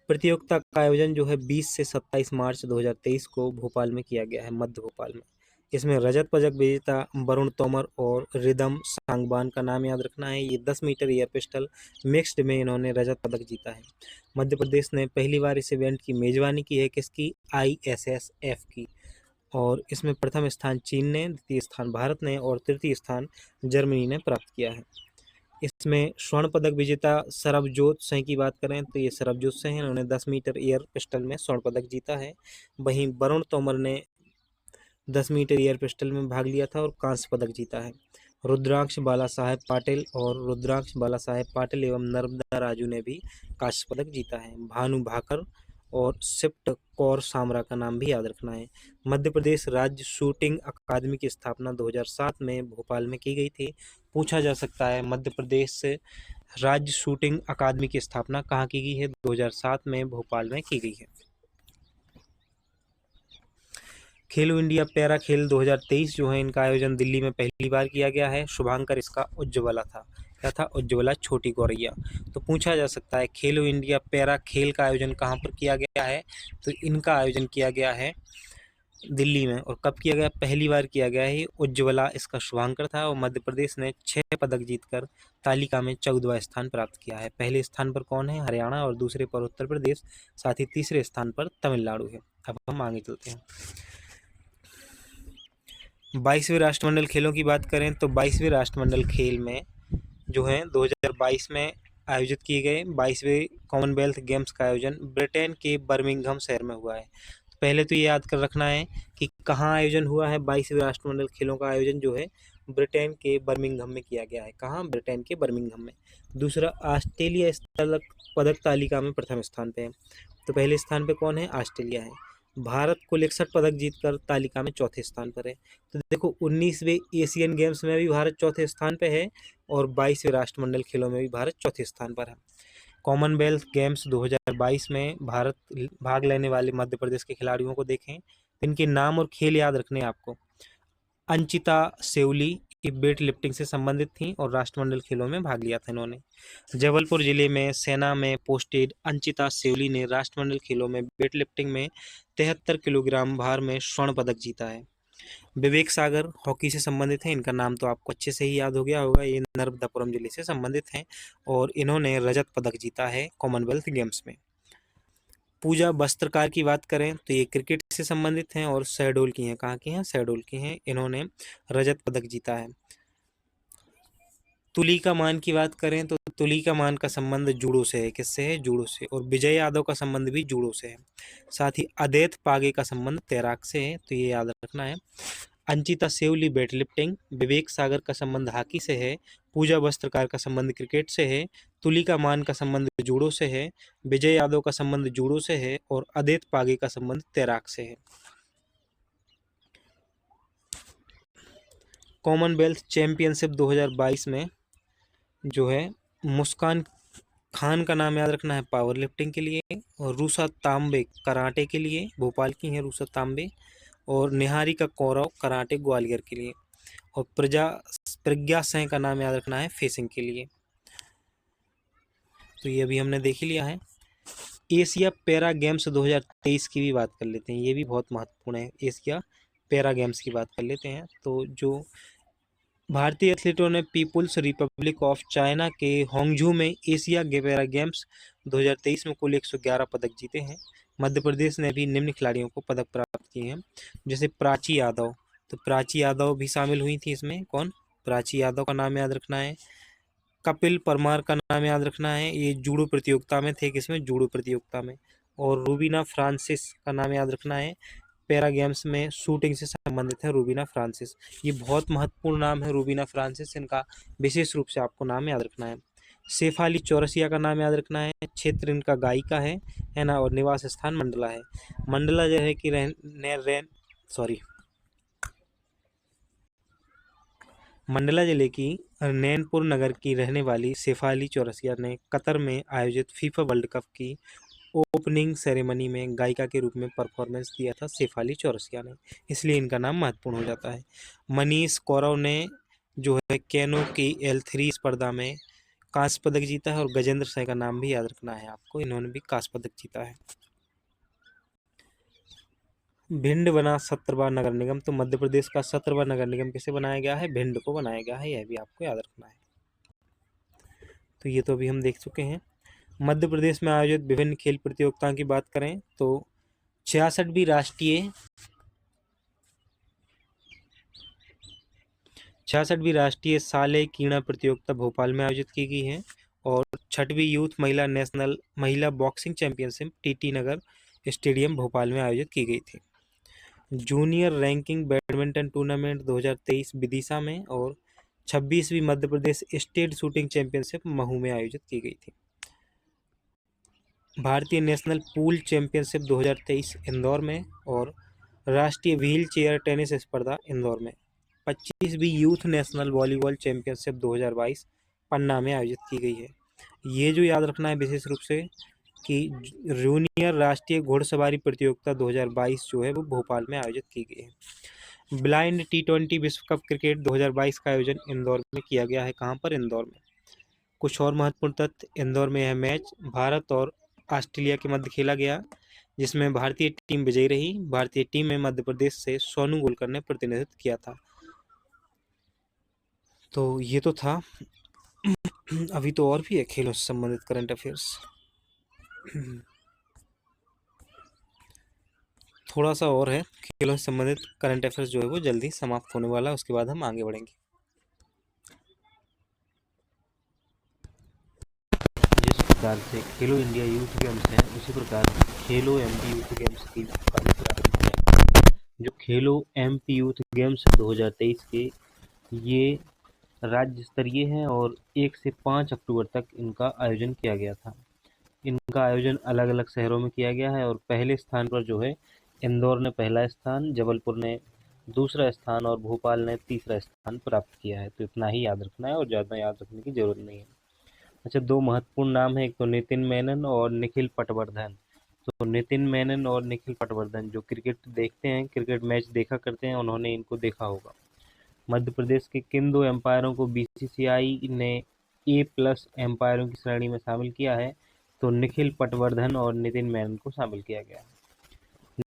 प्रतियोगिता का आयोजन जो है 20 से 27 मार्च 2023 को भोपाल में किया गया है, मध्य भोपाल में। इसमें रजत पदक विजेता वरुण तोमर और रिदम सांगवान का नाम याद रखना है। ये 10 मीटर एयर पिस्टल मिक्स्ड में इन्होंने रजत पदक जीता है। मध्य प्रदेश ने पहली बार इस इवेंट की मेजबानी की है। किसकी? ISSF की। और इसमें प्रथम स्थान चीन ने, द्वितीय स्थान भारत ने और तृतीय स्थान जर्मनी ने प्राप्त किया है। इसमें स्वर्ण पदक विजेता सरबजोत सिंह की बात करें तो ये सरबजोत सिंह हैं, इन्होंने 10 मीटर एयर पिस्टल में स्वर्ण पदक जीता है। वहीं वरुण तोमर ने 10 मीटर एयर पिस्टल में भाग लिया था और कांस्य पदक जीता है। रुद्राक्ष बाला साहेब पाटिल एवं नर्मदा राजू ने भी कांस्य पदक जीता है। भानु भाकर और सिप्ट कौर सामरा का नाम भी याद रखना है। मध्य प्रदेश राज्य शूटिंग अकादमी की स्थापना 2007 में भोपाल में की गई थी। पूछा जा सकता है मध्य प्रदेश से राज्य शूटिंग अकादमी की स्थापना कहाँ की गई है? 2007 में भोपाल में की गई है। खेलो इंडिया पैरा खेल 2023 जो है, इनका आयोजन दिल्ली में पहली बार किया गया है। शुभांकर इसका उज्ज्वला था। क्या था? उज्ज्वला छोटी गौरैया। तो पूछा जा सकता है खेलो इंडिया पैरा खेल का आयोजन कहाँ पर किया गया है? तो इनका आयोजन किया गया है दिल्ली में। और कब किया गया? पहली बार किया गया है। उज्ज्वला इसका शुभांकर था और मध्य प्रदेश ने 6 पदक जीतकर तालिका में 14वां स्थान प्राप्त किया है। पहले स्थान पर कौन है? हरियाणा और दूसरे पर उत्तर प्रदेश, साथ ही तीसरे स्थान पर तमिलनाडु है। अब हम आगे चलते हैं। 22वें राष्ट्रमंडल खेलों की बात करें तो 22वें राष्ट्रमंडल खेल में जो है 2022 में आयोजित किए गए 22वें कॉमनवेल्थ गेम्स का आयोजन ब्रिटेन के बर्मिंघम शहर में हुआ है। तो पहले तो ये याद कर रखना है कि कहाँ आयोजन हुआ है। 22वें राष्ट्रमंडल खेलों का आयोजन जो है ब्रिटेन के बर्मिंघम में किया गया है। कहाँ? ब्रिटेन के बर्मिंघम में। दूसरा, ऑस्ट्रेलिया इस पदक तालिका में प्रथम स्थान पे है। तो पहले स्थान पे कौन है? ऑस्ट्रेलिया है। भारत कुल 61 पदक जीतकर तालिका में चौथे स्थान पर है। तो देखो 19वें एशियन गेम्स में भी भारत चौथे स्थान पे है और 22वें राष्ट्रमंडल खेलों में भी भारत चौथे स्थान पर है। कॉमनवेल्थ गेम्स 2022 में भारत भाग लेने वाले मध्य प्रदेश के खिलाड़ियों को देखें, इनके नाम और खेल याद रखने हैं आपको। अंचिता सेवली वेट लिफ्टिंग से संबंधित थी और राष्ट्रमंडल खेलों में भाग लिया था इन्होंने। जबलपुर जिले में सेना में पोस्टेड अंचिता सेवली ने राष्ट्रमंडल खेलों में वेट लिफ्टिंग में 73 किलोग्राम भार में स्वर्ण पदक जीता है। विवेक सागर हॉकी से संबंधित हैं, इनका नाम तो आपको अच्छे से ही याद हो गया होगा। ये नर्मदापुरम जिले से संबंधित हैं और इन्होंने रजत पदक जीता है कॉमनवेल्थ गेम्स में। पूजा वस्त्रकार की बात करें तो ये क्रिकेट से संबंधित हैं और शहडोल की हैं। कहाँ की हैं? शहडोल की हैं। इन्होंने रजत पदक जीता है। तुलिका मान की बात करें तो तुलिका मान का संबंध जूडो से है। किससे है? जूडो से। और विजय यादव का संबंध भी जूडो से है। साथ ही अदैत पागे का संबंध तैराक से है, तो ये याद रखना है। अंचिता सेवली वेट लिफ्टिंग, विवेक सागर का संबंध हॉकी से है, पूजा वस्त्रकार का संबंध क्रिकेट से है, तुलिका मान का संबंध जूडो से है, विजय यादव का संबंध जूडो से है और अदैत पागे का संबंध तैराक से है। कॉमनवेल्थ चैंपियनशिप 2022 में जो है मुस्कान खान का नाम याद रखना है पावर लिफ्टिंग के लिए, और रूसा तांबे कराटे के लिए, भोपाल की हैं रूसा तांबे, और निहारिका कौरव कराटे ग्वालियर के लिए, और प्रज्ञा सिंह का नाम याद रखना है फेसिंग के लिए। तो ये अभी हमने देख ही लिया है। एशिया पैरा गेम्स 2023 की भी बात कर लेते हैं, ये भी बहुत महत्वपूर्ण है। एशिया पैरा गेम्स की बात कर लेते हैं। तो जो भारतीय एथलीटों ने पीपुल्स रिपब्लिक ऑफ चाइना के होंगझू में एशिया पैरा गेम्स 2023 में कुल 111 पदक जीते हैं। मध्य प्रदेश ने भी निम्न खिलाड़ियों को पदक प्राप्त किए हैं, जैसे प्राची यादव। तो प्राची यादव भी शामिल हुई थी इसमें। कौन? प्राची यादव का नाम याद रखना है। कपिल परमार का नाम याद रखना है, ये जूडो प्रतियोगिता में थे। किसमें? जूडो प्रतियोगिता में। और रूबीना फ्रांसिस का नाम याद रखना है, पैरा गेम्स में शूटिंग से संबंधित है रूबीना फ्रांसिस। ये बहुत महत्वपूर्ण नाम है रूबीना फ्रांसिस, इनका विशेष रूप से आपको नाम याद रखना है। शेफाली चौरसिया का नाम याद रखना है, क्षेत्र इनका गायिका है ना, और निवास स्थान मंडला है। मंडला जो है कि मंडला जिले की नैनपुर नगर की रहने वाली शेफाली चौरसिया ने कतर में आयोजित फीफा वर्ल्ड कप की ओपनिंग सेरेमनी में गायिका के रूप में परफॉर्मेंस दिया था शेफाली चौरसिया ने, इसलिए इनका नाम महत्वपूर्ण हो जाता है। मनीष कौरव ने जो है केनो की L3 स्पर्धा में कांस्य पदक जीता है, और गजेंद्र सिंह का नाम भी याद रखना है आपको, इन्होंने भी कांस्य पदक जीता है। भिंड बना 17वां नगर निगम। तो मध्य प्रदेश का 17वां नगर निगम किसे बनाया गया है? भिंड को बनाया गया है, यह भी आपको याद रखना है। तो ये तो अभी हम देख चुके हैं। मध्य प्रदेश में आयोजित विभिन्न खेल प्रतियोगिताओं की बात करें तो 66वीं राष्ट्रीय साले कीड़ा प्रतियोगिता भोपाल में आयोजित की गई है, और 6वीं यूथ महिला नेशनल महिला बॉक्सिंग चैंपियनशिप टीटी नगर स्टेडियम भोपाल में आयोजित की गई थी। Junior ranking badminton tournament 2023 Vidisha में, और 26वीं Madhya Pradesh state shooting championship Mhow में आयोजित की गई थी। भारतीय नेशनल पूल चैंपियनशिप 2023 इंदौर में, और राष्ट्रीय व्हील चेयर टेनिस स्पर्धा इंदौर में। 25वीं यूथ नेशनल वॉलीबॉल चैंपियनशिप 2022 पन्ना में आयोजित की गई है। ये जो याद रखना है विशेष रूप से कि जूनियर राष्ट्रीय घुड़सवारी प्रतियोगिता 2022 जो है वो भोपाल में आयोजित की गई है। ब्लाइंड T20 विश्व कप क्रिकेट 2022 का आयोजन इंदौर में किया गया है। कहाँ पर? इंदौर में। कुछ और महत्वपूर्ण तथ्य, इंदौर में यह मैच भारत और ऑस्ट्रेलिया के मध्य खेला गया, जिसमें भारतीय टीम विजयी रही। भारतीय टीम में मध्य प्रदेश से सोनू गोलकर ने प्रतिनिधित्व किया था। तो ये तो था। अभी तो और भी है खेलों से संबंधित करंट अफेयर्स। थोड़ा सा और है खेलों से संबंधित करंट अफेयर्स जो है वो जल्दी समाप्त होने वाला है, उसके बाद हम आगे बढ़ेंगे। जिस प्रकार से खेलो इंडिया यूथ गेम्स हैं, उसी प्रकार खेलो एमपी यूथ गेम्स की प्रारंभ है। जो खेलो एमपी यूथ गेम्स 2023 के ये राज्य स्तरीय है, और 1 से 5 अक्टूबर तक इनका आयोजन किया गया था। इनका आयोजन अलग अलग शहरों में किया गया है, और पहले स्थान पर जो है इंदौर ने पहला स्थान, जबलपुर ने दूसरा स्थान, और भोपाल ने तीसरा स्थान प्राप्त किया है। तो इतना ही याद रखना है, और ज़्यादा याद रखने की जरूरत नहीं है। अच्छा, दो महत्वपूर्ण नाम है, एक तो नितिन मेनन और निखिल पटवर्धन। तो नितिन मेनन और निखिल पटवर्धन जो क्रिकेट देखते हैं, क्रिकेट मैच देखा करते हैं, उन्होंने इनको देखा होगा। मध्य प्रदेश के किन दो एम्पायरों को बीसीसीआई ने A+ एम्पायरों की श्रेणी में शामिल किया है? तो निखिल पटवर्धन और नितिन मेनन को शामिल किया गया है।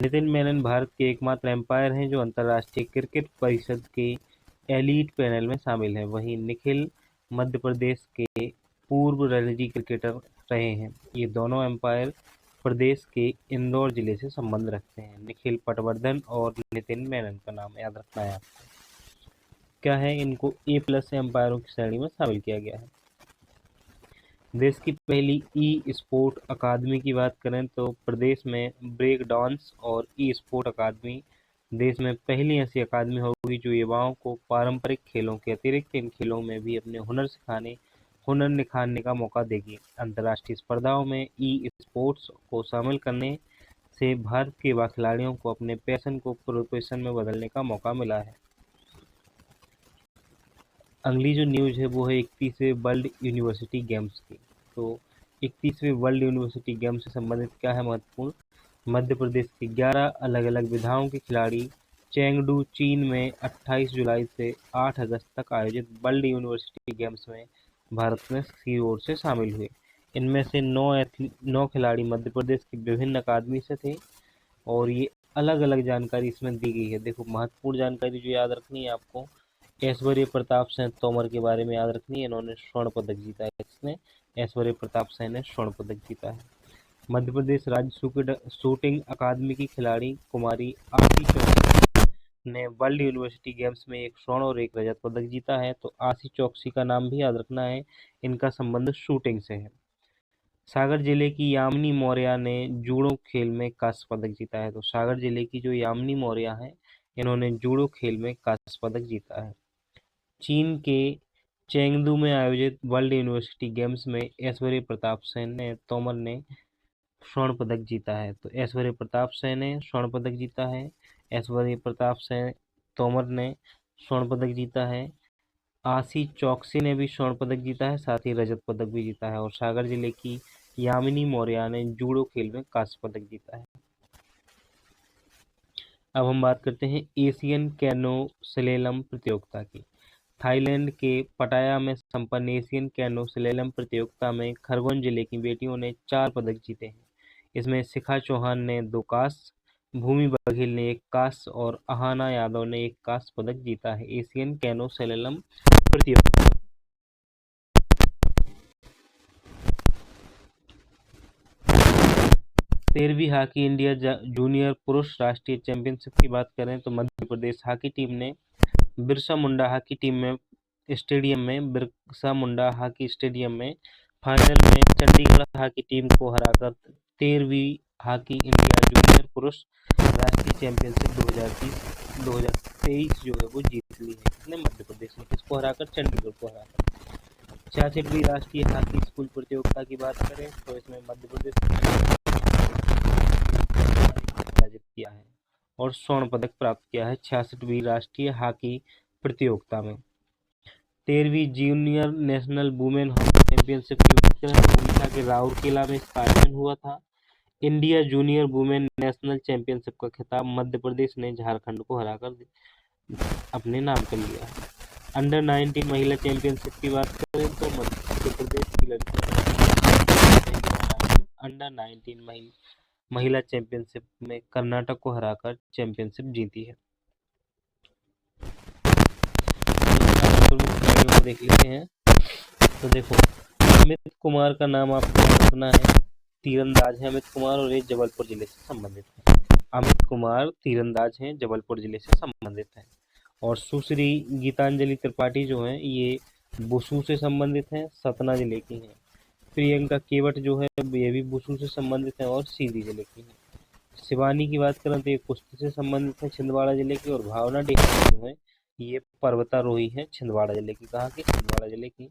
नितिन मेनन भारत के एकमात्र एम्पायर हैं जो अंतर्राष्ट्रीय क्रिकेट परिषद के एलीट पैनल में शामिल हैं। वहीं निखिल मध्य प्रदेश के पूर्व रणजी क्रिकेटर रहे हैं। ये दोनों एम्पायर प्रदेश के इंदौर जिले से संबंध रखते हैं। निखिल पटवर्धन और नितिन मेनन का नाम याद रखना है आपको। क्या है? इनको A+ एम्पायरों की श्रेणी में शामिल किया गया है। देश की पहली ई स्पोर्ट अकादमी की बात करें तो प्रदेश में ब्रेक डांस और ई स्पोर्ट अकादमी देश में पहली ऐसी अकादमी होगी जो युवाओं को पारंपरिक खेलों के अतिरिक्त इन खेलों में भी अपने हुनर निखारने का मौका देगी। अंतर्राष्ट्रीय स्पर्धाओं में ई स्पोर्ट्स को शामिल करने से भारत के युवा खिलाड़ियों को अपने पैशन को प्रोफेशन में बदलने का मौका मिला है। अगली जो न्यूज है वो है 31वें वर्ल्ड यूनिवर्सिटी गेम्स की। तो 31वें वर्ल्ड यूनिवर्सिटी गेम्स से संबंधित क्या है महत्वपूर्ण, मध्य प्रदेश के 11 अलग अलग विधाओं के खिलाड़ी चेंगडू चीन में 28 जुलाई से 8 अगस्त तक आयोजित वर्ल्ड यूनिवर्सिटी गेम्स में भारत में की ओर से शामिल हुए। इनमें से 9 खिलाड़ी मध्य प्रदेश की विभिन्न अकादमी से थे और ये अलग अलग जानकारी इसमें दी गई है। देखो महत्वपूर्ण जानकारी जो याद रखनी है आपको, ऐश्वर्य प्रताप सिंह तोमर के बारे में याद रखनी है। इन्होंने स्वर्ण पदक जीता है। इसने ऐश्वर्य प्रताप सिंह ने स्वर्ण पदक जीता है। मध्य प्रदेश राज्य शूटिंग अकादमी की खिलाड़ी कुमारी आशी चौकसी ने वर्ल्ड यूनिवर्सिटी गेम्स में एक स्वर्ण और एक रजत पदक जीता है। तो आशी चौकसी का नाम भी याद रखना है, इनका संबंध शूटिंग से है। सागर जिले की यामिनी मौर्य ने जूडो खेल में कांस्य पदक जीता है। तो सागर जिले की जो यामिनी मौर्य है, इन्होंने जूडो खेल में कांस्य पदक जीता है। चीन के चेंगदू में आयोजित वर्ल्ड यूनिवर्सिटी गेम्स में ऐश्वर्य प्रताप सिंह ने तोमर ने स्वर्ण पदक जीता है। तो ऐश्वर्य प्रताप सिंह ने स्वर्ण पदक जीता है। ऐश्वर्य प्रताप सिंह तोमर ने स्वर्ण पदक जीता है। आशी चौकसी ने भी स्वर्ण पदक जीता है, साथ ही रजत पदक भी जीता है। और सागर जिले की यामिनी मौर्य ने जूडो खेल में कांस्य पदक जीता है। अब हम बात करते हैं एशियन कैनो स्लेलम प्रतियोगिता की। थाईलैंड के पटाया में संपन्न एशियन कैनो स्लेलम प्रतियोगिता में खरगोन जिले की बेटियों ने 4 पदक जीते हैं। इसमें शिखा चौहान ने 2 कांस्य, भूमि बघेल ने 1 कांस्य और अहाना यादव ने 1 कांस्य पदक जीता है एशियन कैनो स्लेलम प्रतियोगिता। 13वीं हॉकी इंडिया जूनियर पुरुष राष्ट्रीय चैंपियनशिप की बात करें तो मध्य प्रदेश हॉकी टीम ने बिरसा मुंडा हॉकी स्टेडियम में फाइनल में चंडीगढ़ हॉकी टीम को हराकर 13वीं हॉकी इंडिया जूनियर पुरुष राष्ट्रीय चैंपियनशिप 2023 जो है वो जीत ली है। इसने मध्य प्रदेश ने किसको हराकर, चंडीगढ़ को हराकर। 66वीं राष्ट्रीय हॉकी स्कूल प्रतियोगिता की बात करें तो इसमें मध्य प्रदेश ने पराजित किया है और स्वर्ण पदक प्राप्त किया है 66वीं राष्ट्रीय हॉकी प्रतियोगिता में। 13वीं junior national women hockey championship की बात करें तो ओडिशा के राउरकेला में इसका आयोजन हुआ था। India junior women national championship का खिताब मध्य प्रदेश ने झारखंड को हराकर अपने नाम कर लिया है। अंडर 19 महिला चैंपियनशिप की बात करें तो मध्य प्रदेश की लड़कियों अंडर 19 महिला चैंपियनशिप में कर्नाटक को हराकर चैंपियनशिप जीती है। तो देख लेते हैं। तो देखो अमित कुमार का नाम आपको रखना है, तीरंदाज है अमित कुमार और ये जबलपुर जिले से संबंधित है। अमित कुमार तीरंदाज हैं, जबलपुर जिले से संबंधित हैं। और सुश्री गीतांजलि त्रिपाठी जो हैं ये बुसू से संबंधित हैं, सतना जिले की हैं। प्रियंका केवट जो है ये भी बुसू से संबंधित है और सीधी जिले की है। शिवानी की बात करें तो ये कुश्ती से संबंधित है, छिंदवाड़ा जिले की। और भावना डेहरी जो है ये पर्वतारोही है, छिंदवाड़ा जिले की। कहाँ की, छिंदवाड़ा जिले की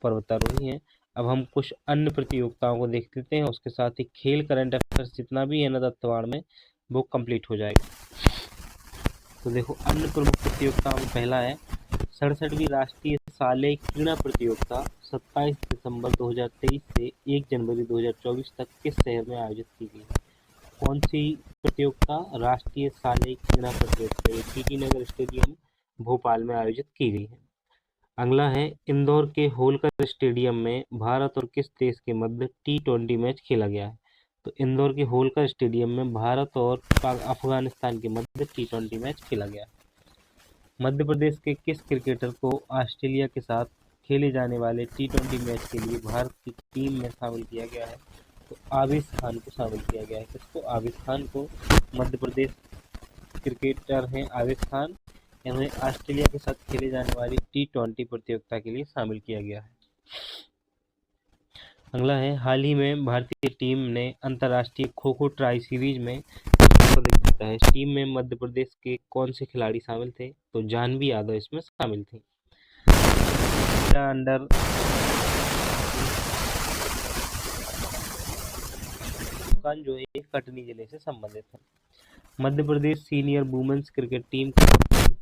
पर्वतारोही है। अब हम कुछ अन्य प्रतियोगिताओं को देख लेते हैं, उसके साथ ही खेल करंट अफेयर्स जितना भी है ना दत्तवाड़ में वो कंप्लीट हो जाएगा। तो देखो अन्य प्रमुख प्रतियोगिताओं में पहला है 67वीं राष्ट्रीय शालेय क्रीड़ा प्रतियोगिता 27 दिसंबर 2023 से 1 जनवरी 2024 तक किस शहर में आयोजित की गई है। कौन सी प्रतियोगिता, राष्ट्रीय शालेय क्रीड़ा प्रतियोगिता टीटी नगर स्टेडियम भोपाल में आयोजित की गई है। अगला है इंदौर के होलकर स्टेडियम में भारत और किस देश के मध्य T20 मैच खेला गया है। तो इंदौर के होलकर स्टेडियम में भारत और अफगानिस्तान के मध्य T20 मैच खेला गया। मध्य प्रदेश के किस क्रिकेटर को ऑस्ट्रेलिया के साथ खेले जाने वाले T20 मैच के लिए भारत की टीम में शामिल किया गया है। तो आबिद खान को शामिल किया गया है। किसको, आबिद खान को। मध्य प्रदेश क्रिकेटर हैं आबिद खान, इन्हें ऑस्ट्रेलिया के साथ खेले जाने वाली T20 प्रतियोगिता के लिए शामिल किया गया है। अगला है हाल ही में भारतीय टीम ने अंतर्राष्ट्रीय खो खो ट्राई सीरीज में पदक जीता है। इस टीम में मध्य प्रदेश के कौन से खिलाड़ी शामिल थे। तो जानवी यादव इसमें शामिल थी। अंडर जो है कटनी जिले से संबंधित है। Madhya Pradesh senior women's cricket team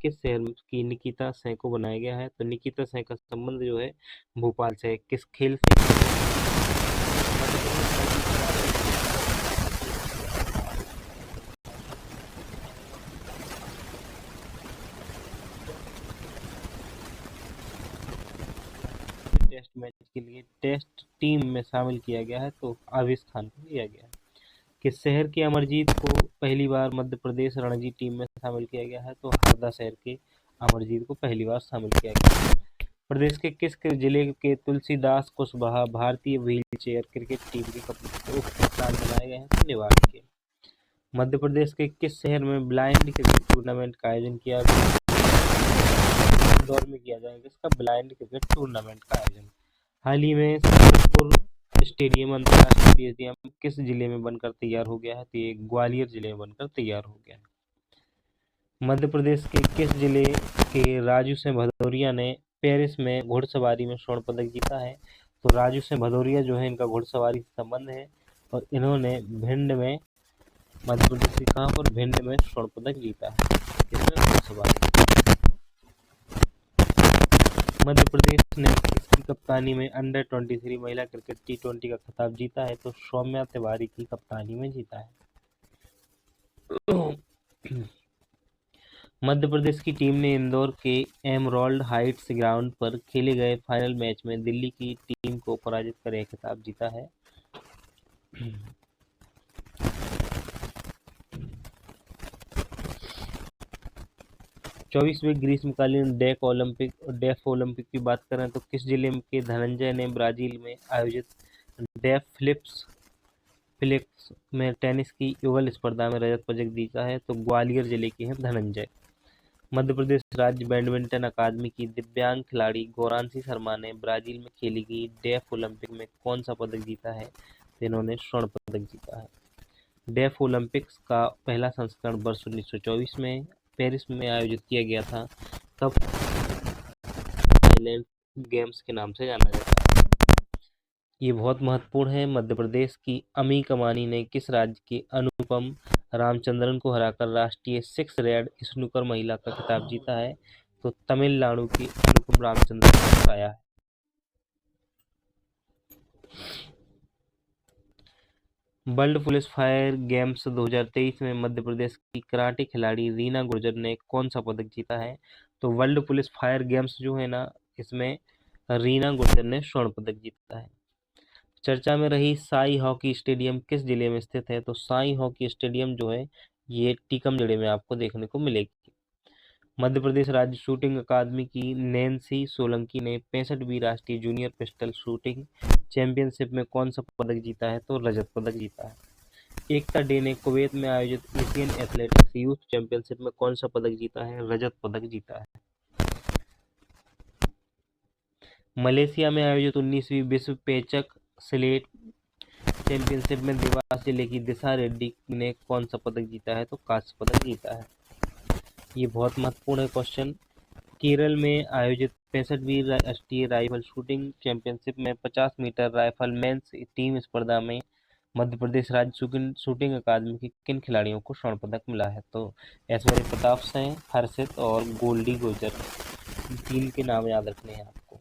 किस शहर की निकिता सिंह को बनाया गया है? तो निकिता सिंह का संबंध जो है भोपाल से है। किस खेल से? टेस्ट मैच के लिए टेस्ट टीम में शामिल किया गया है? तो आवेश खान को लिया गया है। किस शहर के अमरजीत को पहली बार मध्य प्रदेश रणजी टीम में शामिल किया गया है? तो हरदा शहर के अमरजीत को पहली बार शामिल किया गया है। प्रदेश के किस जिले के तुलसीदास कुशवाहा भारतीय व्हील चेयर क्रिकेट टीम के कप्तान बनाए गए हैं? तो निवाड़ी के। मध्य प्रदेश के किस शहर में ब्लाइंड क्रिकेट टूर्नामेंट का आयोजन किया गया? इंदौर में किया जाएगा इसका ब्लाइंड क्रिकेट टूर्नामेंट का आयोजन। हाल ही में सहारनपुर स्टेडियम अंतर्राष्ट्रीय स्टेडियम किस जिले में बनकर तैयार हो गया है? तो ये ग्वालियर जिले में बनकर तैयार हो गया है। मध्य प्रदेश के किस जिले के राजू सिंह भदौरिया ने पेरिस में घुड़सवारी में स्वर्ण पदक जीता है? तो राजू सिंह भदौरिया जो है इनका घुड़सवारी से संबंध है और इन्होंने भिंड में मध्य प्रदेश के कहाँ पर भिंड में स्वर्ण पदक जीता है इसमें घुड़सवारी। मध्य प्रदेश ने किसकी कप्तानी में अंडर 23 महिला क्रिकेट T20 का खिताब जीता है? तो सौम्या तिवारी की कप्तानी में जीता है। मध्य प्रदेश की टीम ने इंदौर के एमराल्ड हाइट्स ग्राउंड पर खेले गए फाइनल मैच में दिल्ली की टीम को पराजित कर यह खिताब जीता है। 24वें ग्रीष्मकालीन डेफ ओलंपिक की बात करें तो किस जिले के धनंजय ने ब्राजील में आयोजित डेफ फिलिप्स में टेनिस की युगल स्पर्धा में रजत पदक जीता है? तो ग्वालियर जिले के हैं धनंजय। मध्य प्रदेश राज्य बैडमिंटन अकादमी की दिव्यांग खिलाड़ी गौरांशी शर्मा ने ब्राजील में खेली गई डेफ ओलंपिक में कौन सा पदक जीता है? तो इन्होंने स्वर्ण पदक जीता है। डेफ ओलंपिक्स का पहला संस्करण वर्ष 1924 में पेरिस में आयोजित किया गया था। तब थाईलैंड गेम्स के नाम से जाना जाता है। ये बहुत महत्वपूर्ण है। मध्य प्रदेश की अमी कमानी ने किस राज्य के अनुपम रामचंद्रन को हराकर राष्ट्रीय 6 रेड स्नूकर महिला का खिताब जीता है? तो तमिलनाडु की अनुपम रामचंद्रन को हराया है। वर्ल्ड पुलिस फायर गेम्स 2023 में मध्य प्रदेश की कराटे खिलाड़ी रीना गुर्जर ने कौन सा पदक जीता है? तो वर्ल्ड पुलिस फायर गेम्स जो है ना इसमें रीना गुर्जर ने स्वर्ण पदक जीता है। चर्चा में रही साई हॉकी स्टेडियम किस जिले में स्थित है? तो साई हॉकी स्टेडियम जो है ये टीकम जिले में आपको देखने को मिलेगी। मध्य प्रदेश राज्य शूटिंग अकादमी की नैन्सी सोलंकी ने 65वीं राष्ट्रीय जूनियर पिस्टल शूटिंग चैंपियनशिप में कौन सा पदक जीता है? तो रजत पदक जीता है। एकता डे ने कुवैत में आयोजित एशियन एथलेटिक्स यूथ चैंपियनशिप में कौन सा पदक जीता है? रजत पदक जीता है। मलेशिया में आयोजित 19वीं विश्व पेचक स्लेट चैंपियनशिप में देवास जिले की दिशा रेड्डी ने कौन सा पदक जीता है? तो कांस्य पदक जीता है। ये बहुत महत्वपूर्ण है क्वेश्चन। केरल में आयोजित 65वीं राष्ट्रीय राइफल शूटिंग चैंपियनशिप में 50 मीटर राइफल मेंस टीम स्पर्धा में मध्य प्रदेश राज्य शूटिंग अकादमी के किन खिलाड़ियों को स्वर्ण पदक मिला है? तो ऐश्वर्य प्रताप सिंह, हर्षित और गोल्डी गुर्जर, तीन के नाम याद रखने हैं आपको।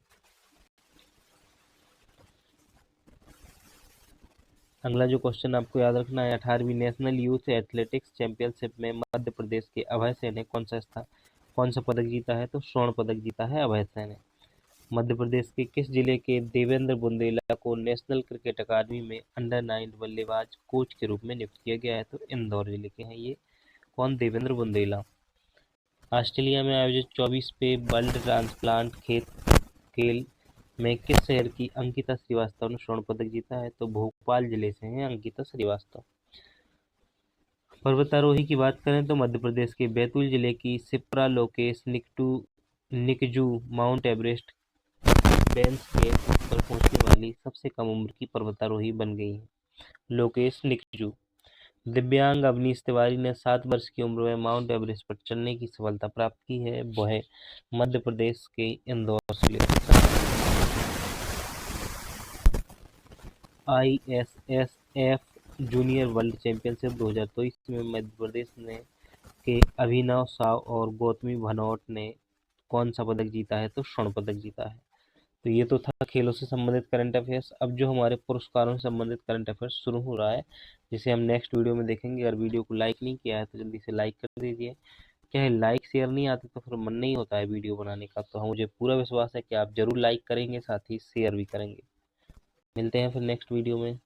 अगला जो क्वेश्चन आपको याद रखना है, 18वीं नेशनल यूथ एथलेटिक्स चैंपियनशिप में मध्य प्रदेश के अभय सेन ने कौन सा पदक जीता है? तो स्वर्ण पदक जीता है अभय सेन ने। मध्य प्रदेश के किस जिले के देवेंद्र बुंदेला को नेशनल क्रिकेट अकादमी में अंडर-9 बल्लेबाज कोच के रूप में नियुक्त किया गया है? तो इंदौर जिले के हैं ये। कौन? देवेंद्र बुंदेला। ऑस्ट्रेलिया में आयोजित 24वें वर्ल्ड ट्रांसप्लांट खेल में किस शहर की अंकिता श्रीवास्तव ने स्वर्ण पदक जीता है? तो भोपाल जिले से हैं अंकिता श्रीवास्तव। पर्वतारोही की बात करें तो मध्य प्रदेश के बैतूल जिले की Shipra Lokesh Nikju mount Everest base के पर पहुंचने वाली सबसे कम उम्र की पर्वतारोही बन गई हैं। लोकेश निकजू। दिव्यांग अवनीश तिवारी ने 7 वर्ष की उम्र में माउंट एवरेस्ट पर चढ़ने की सफलता प्राप्त की है। वह मध्य प्रदेश के इंदौर जिले से। ISSF जूनियर वर्ल्ड चैंपियनशिप 2023 में मध्य प्रदेश ने कि अभिनव साव और गौतमी भनोट ने कौन सा पदक जीता है, तो स्वर्ण पदक जीता है। तो ये तो था खेलों से संबंधित करंट अफेयर्स। अब जो हमारे पुरस्कारों से संबंधित करंट अफेयर्स शुरू हो रहा है, जिसे हम नेक्स्ट वीडियो में देखेंगे। अगर वीडियो को लाइक नहीं किया है तो जल्दी से लाइक कर दीजिए। क्या है, लाइक शेयर नहीं आते तो फिर मन नहीं होता है वीडियो बनाने का। तो मुझे पूरा विश्वास है कि आप जरूर लाइक करेंगे, साथ ही शेयर भी करेंगे। मिलते हैं फिर नेक्स्ट वीडियो में।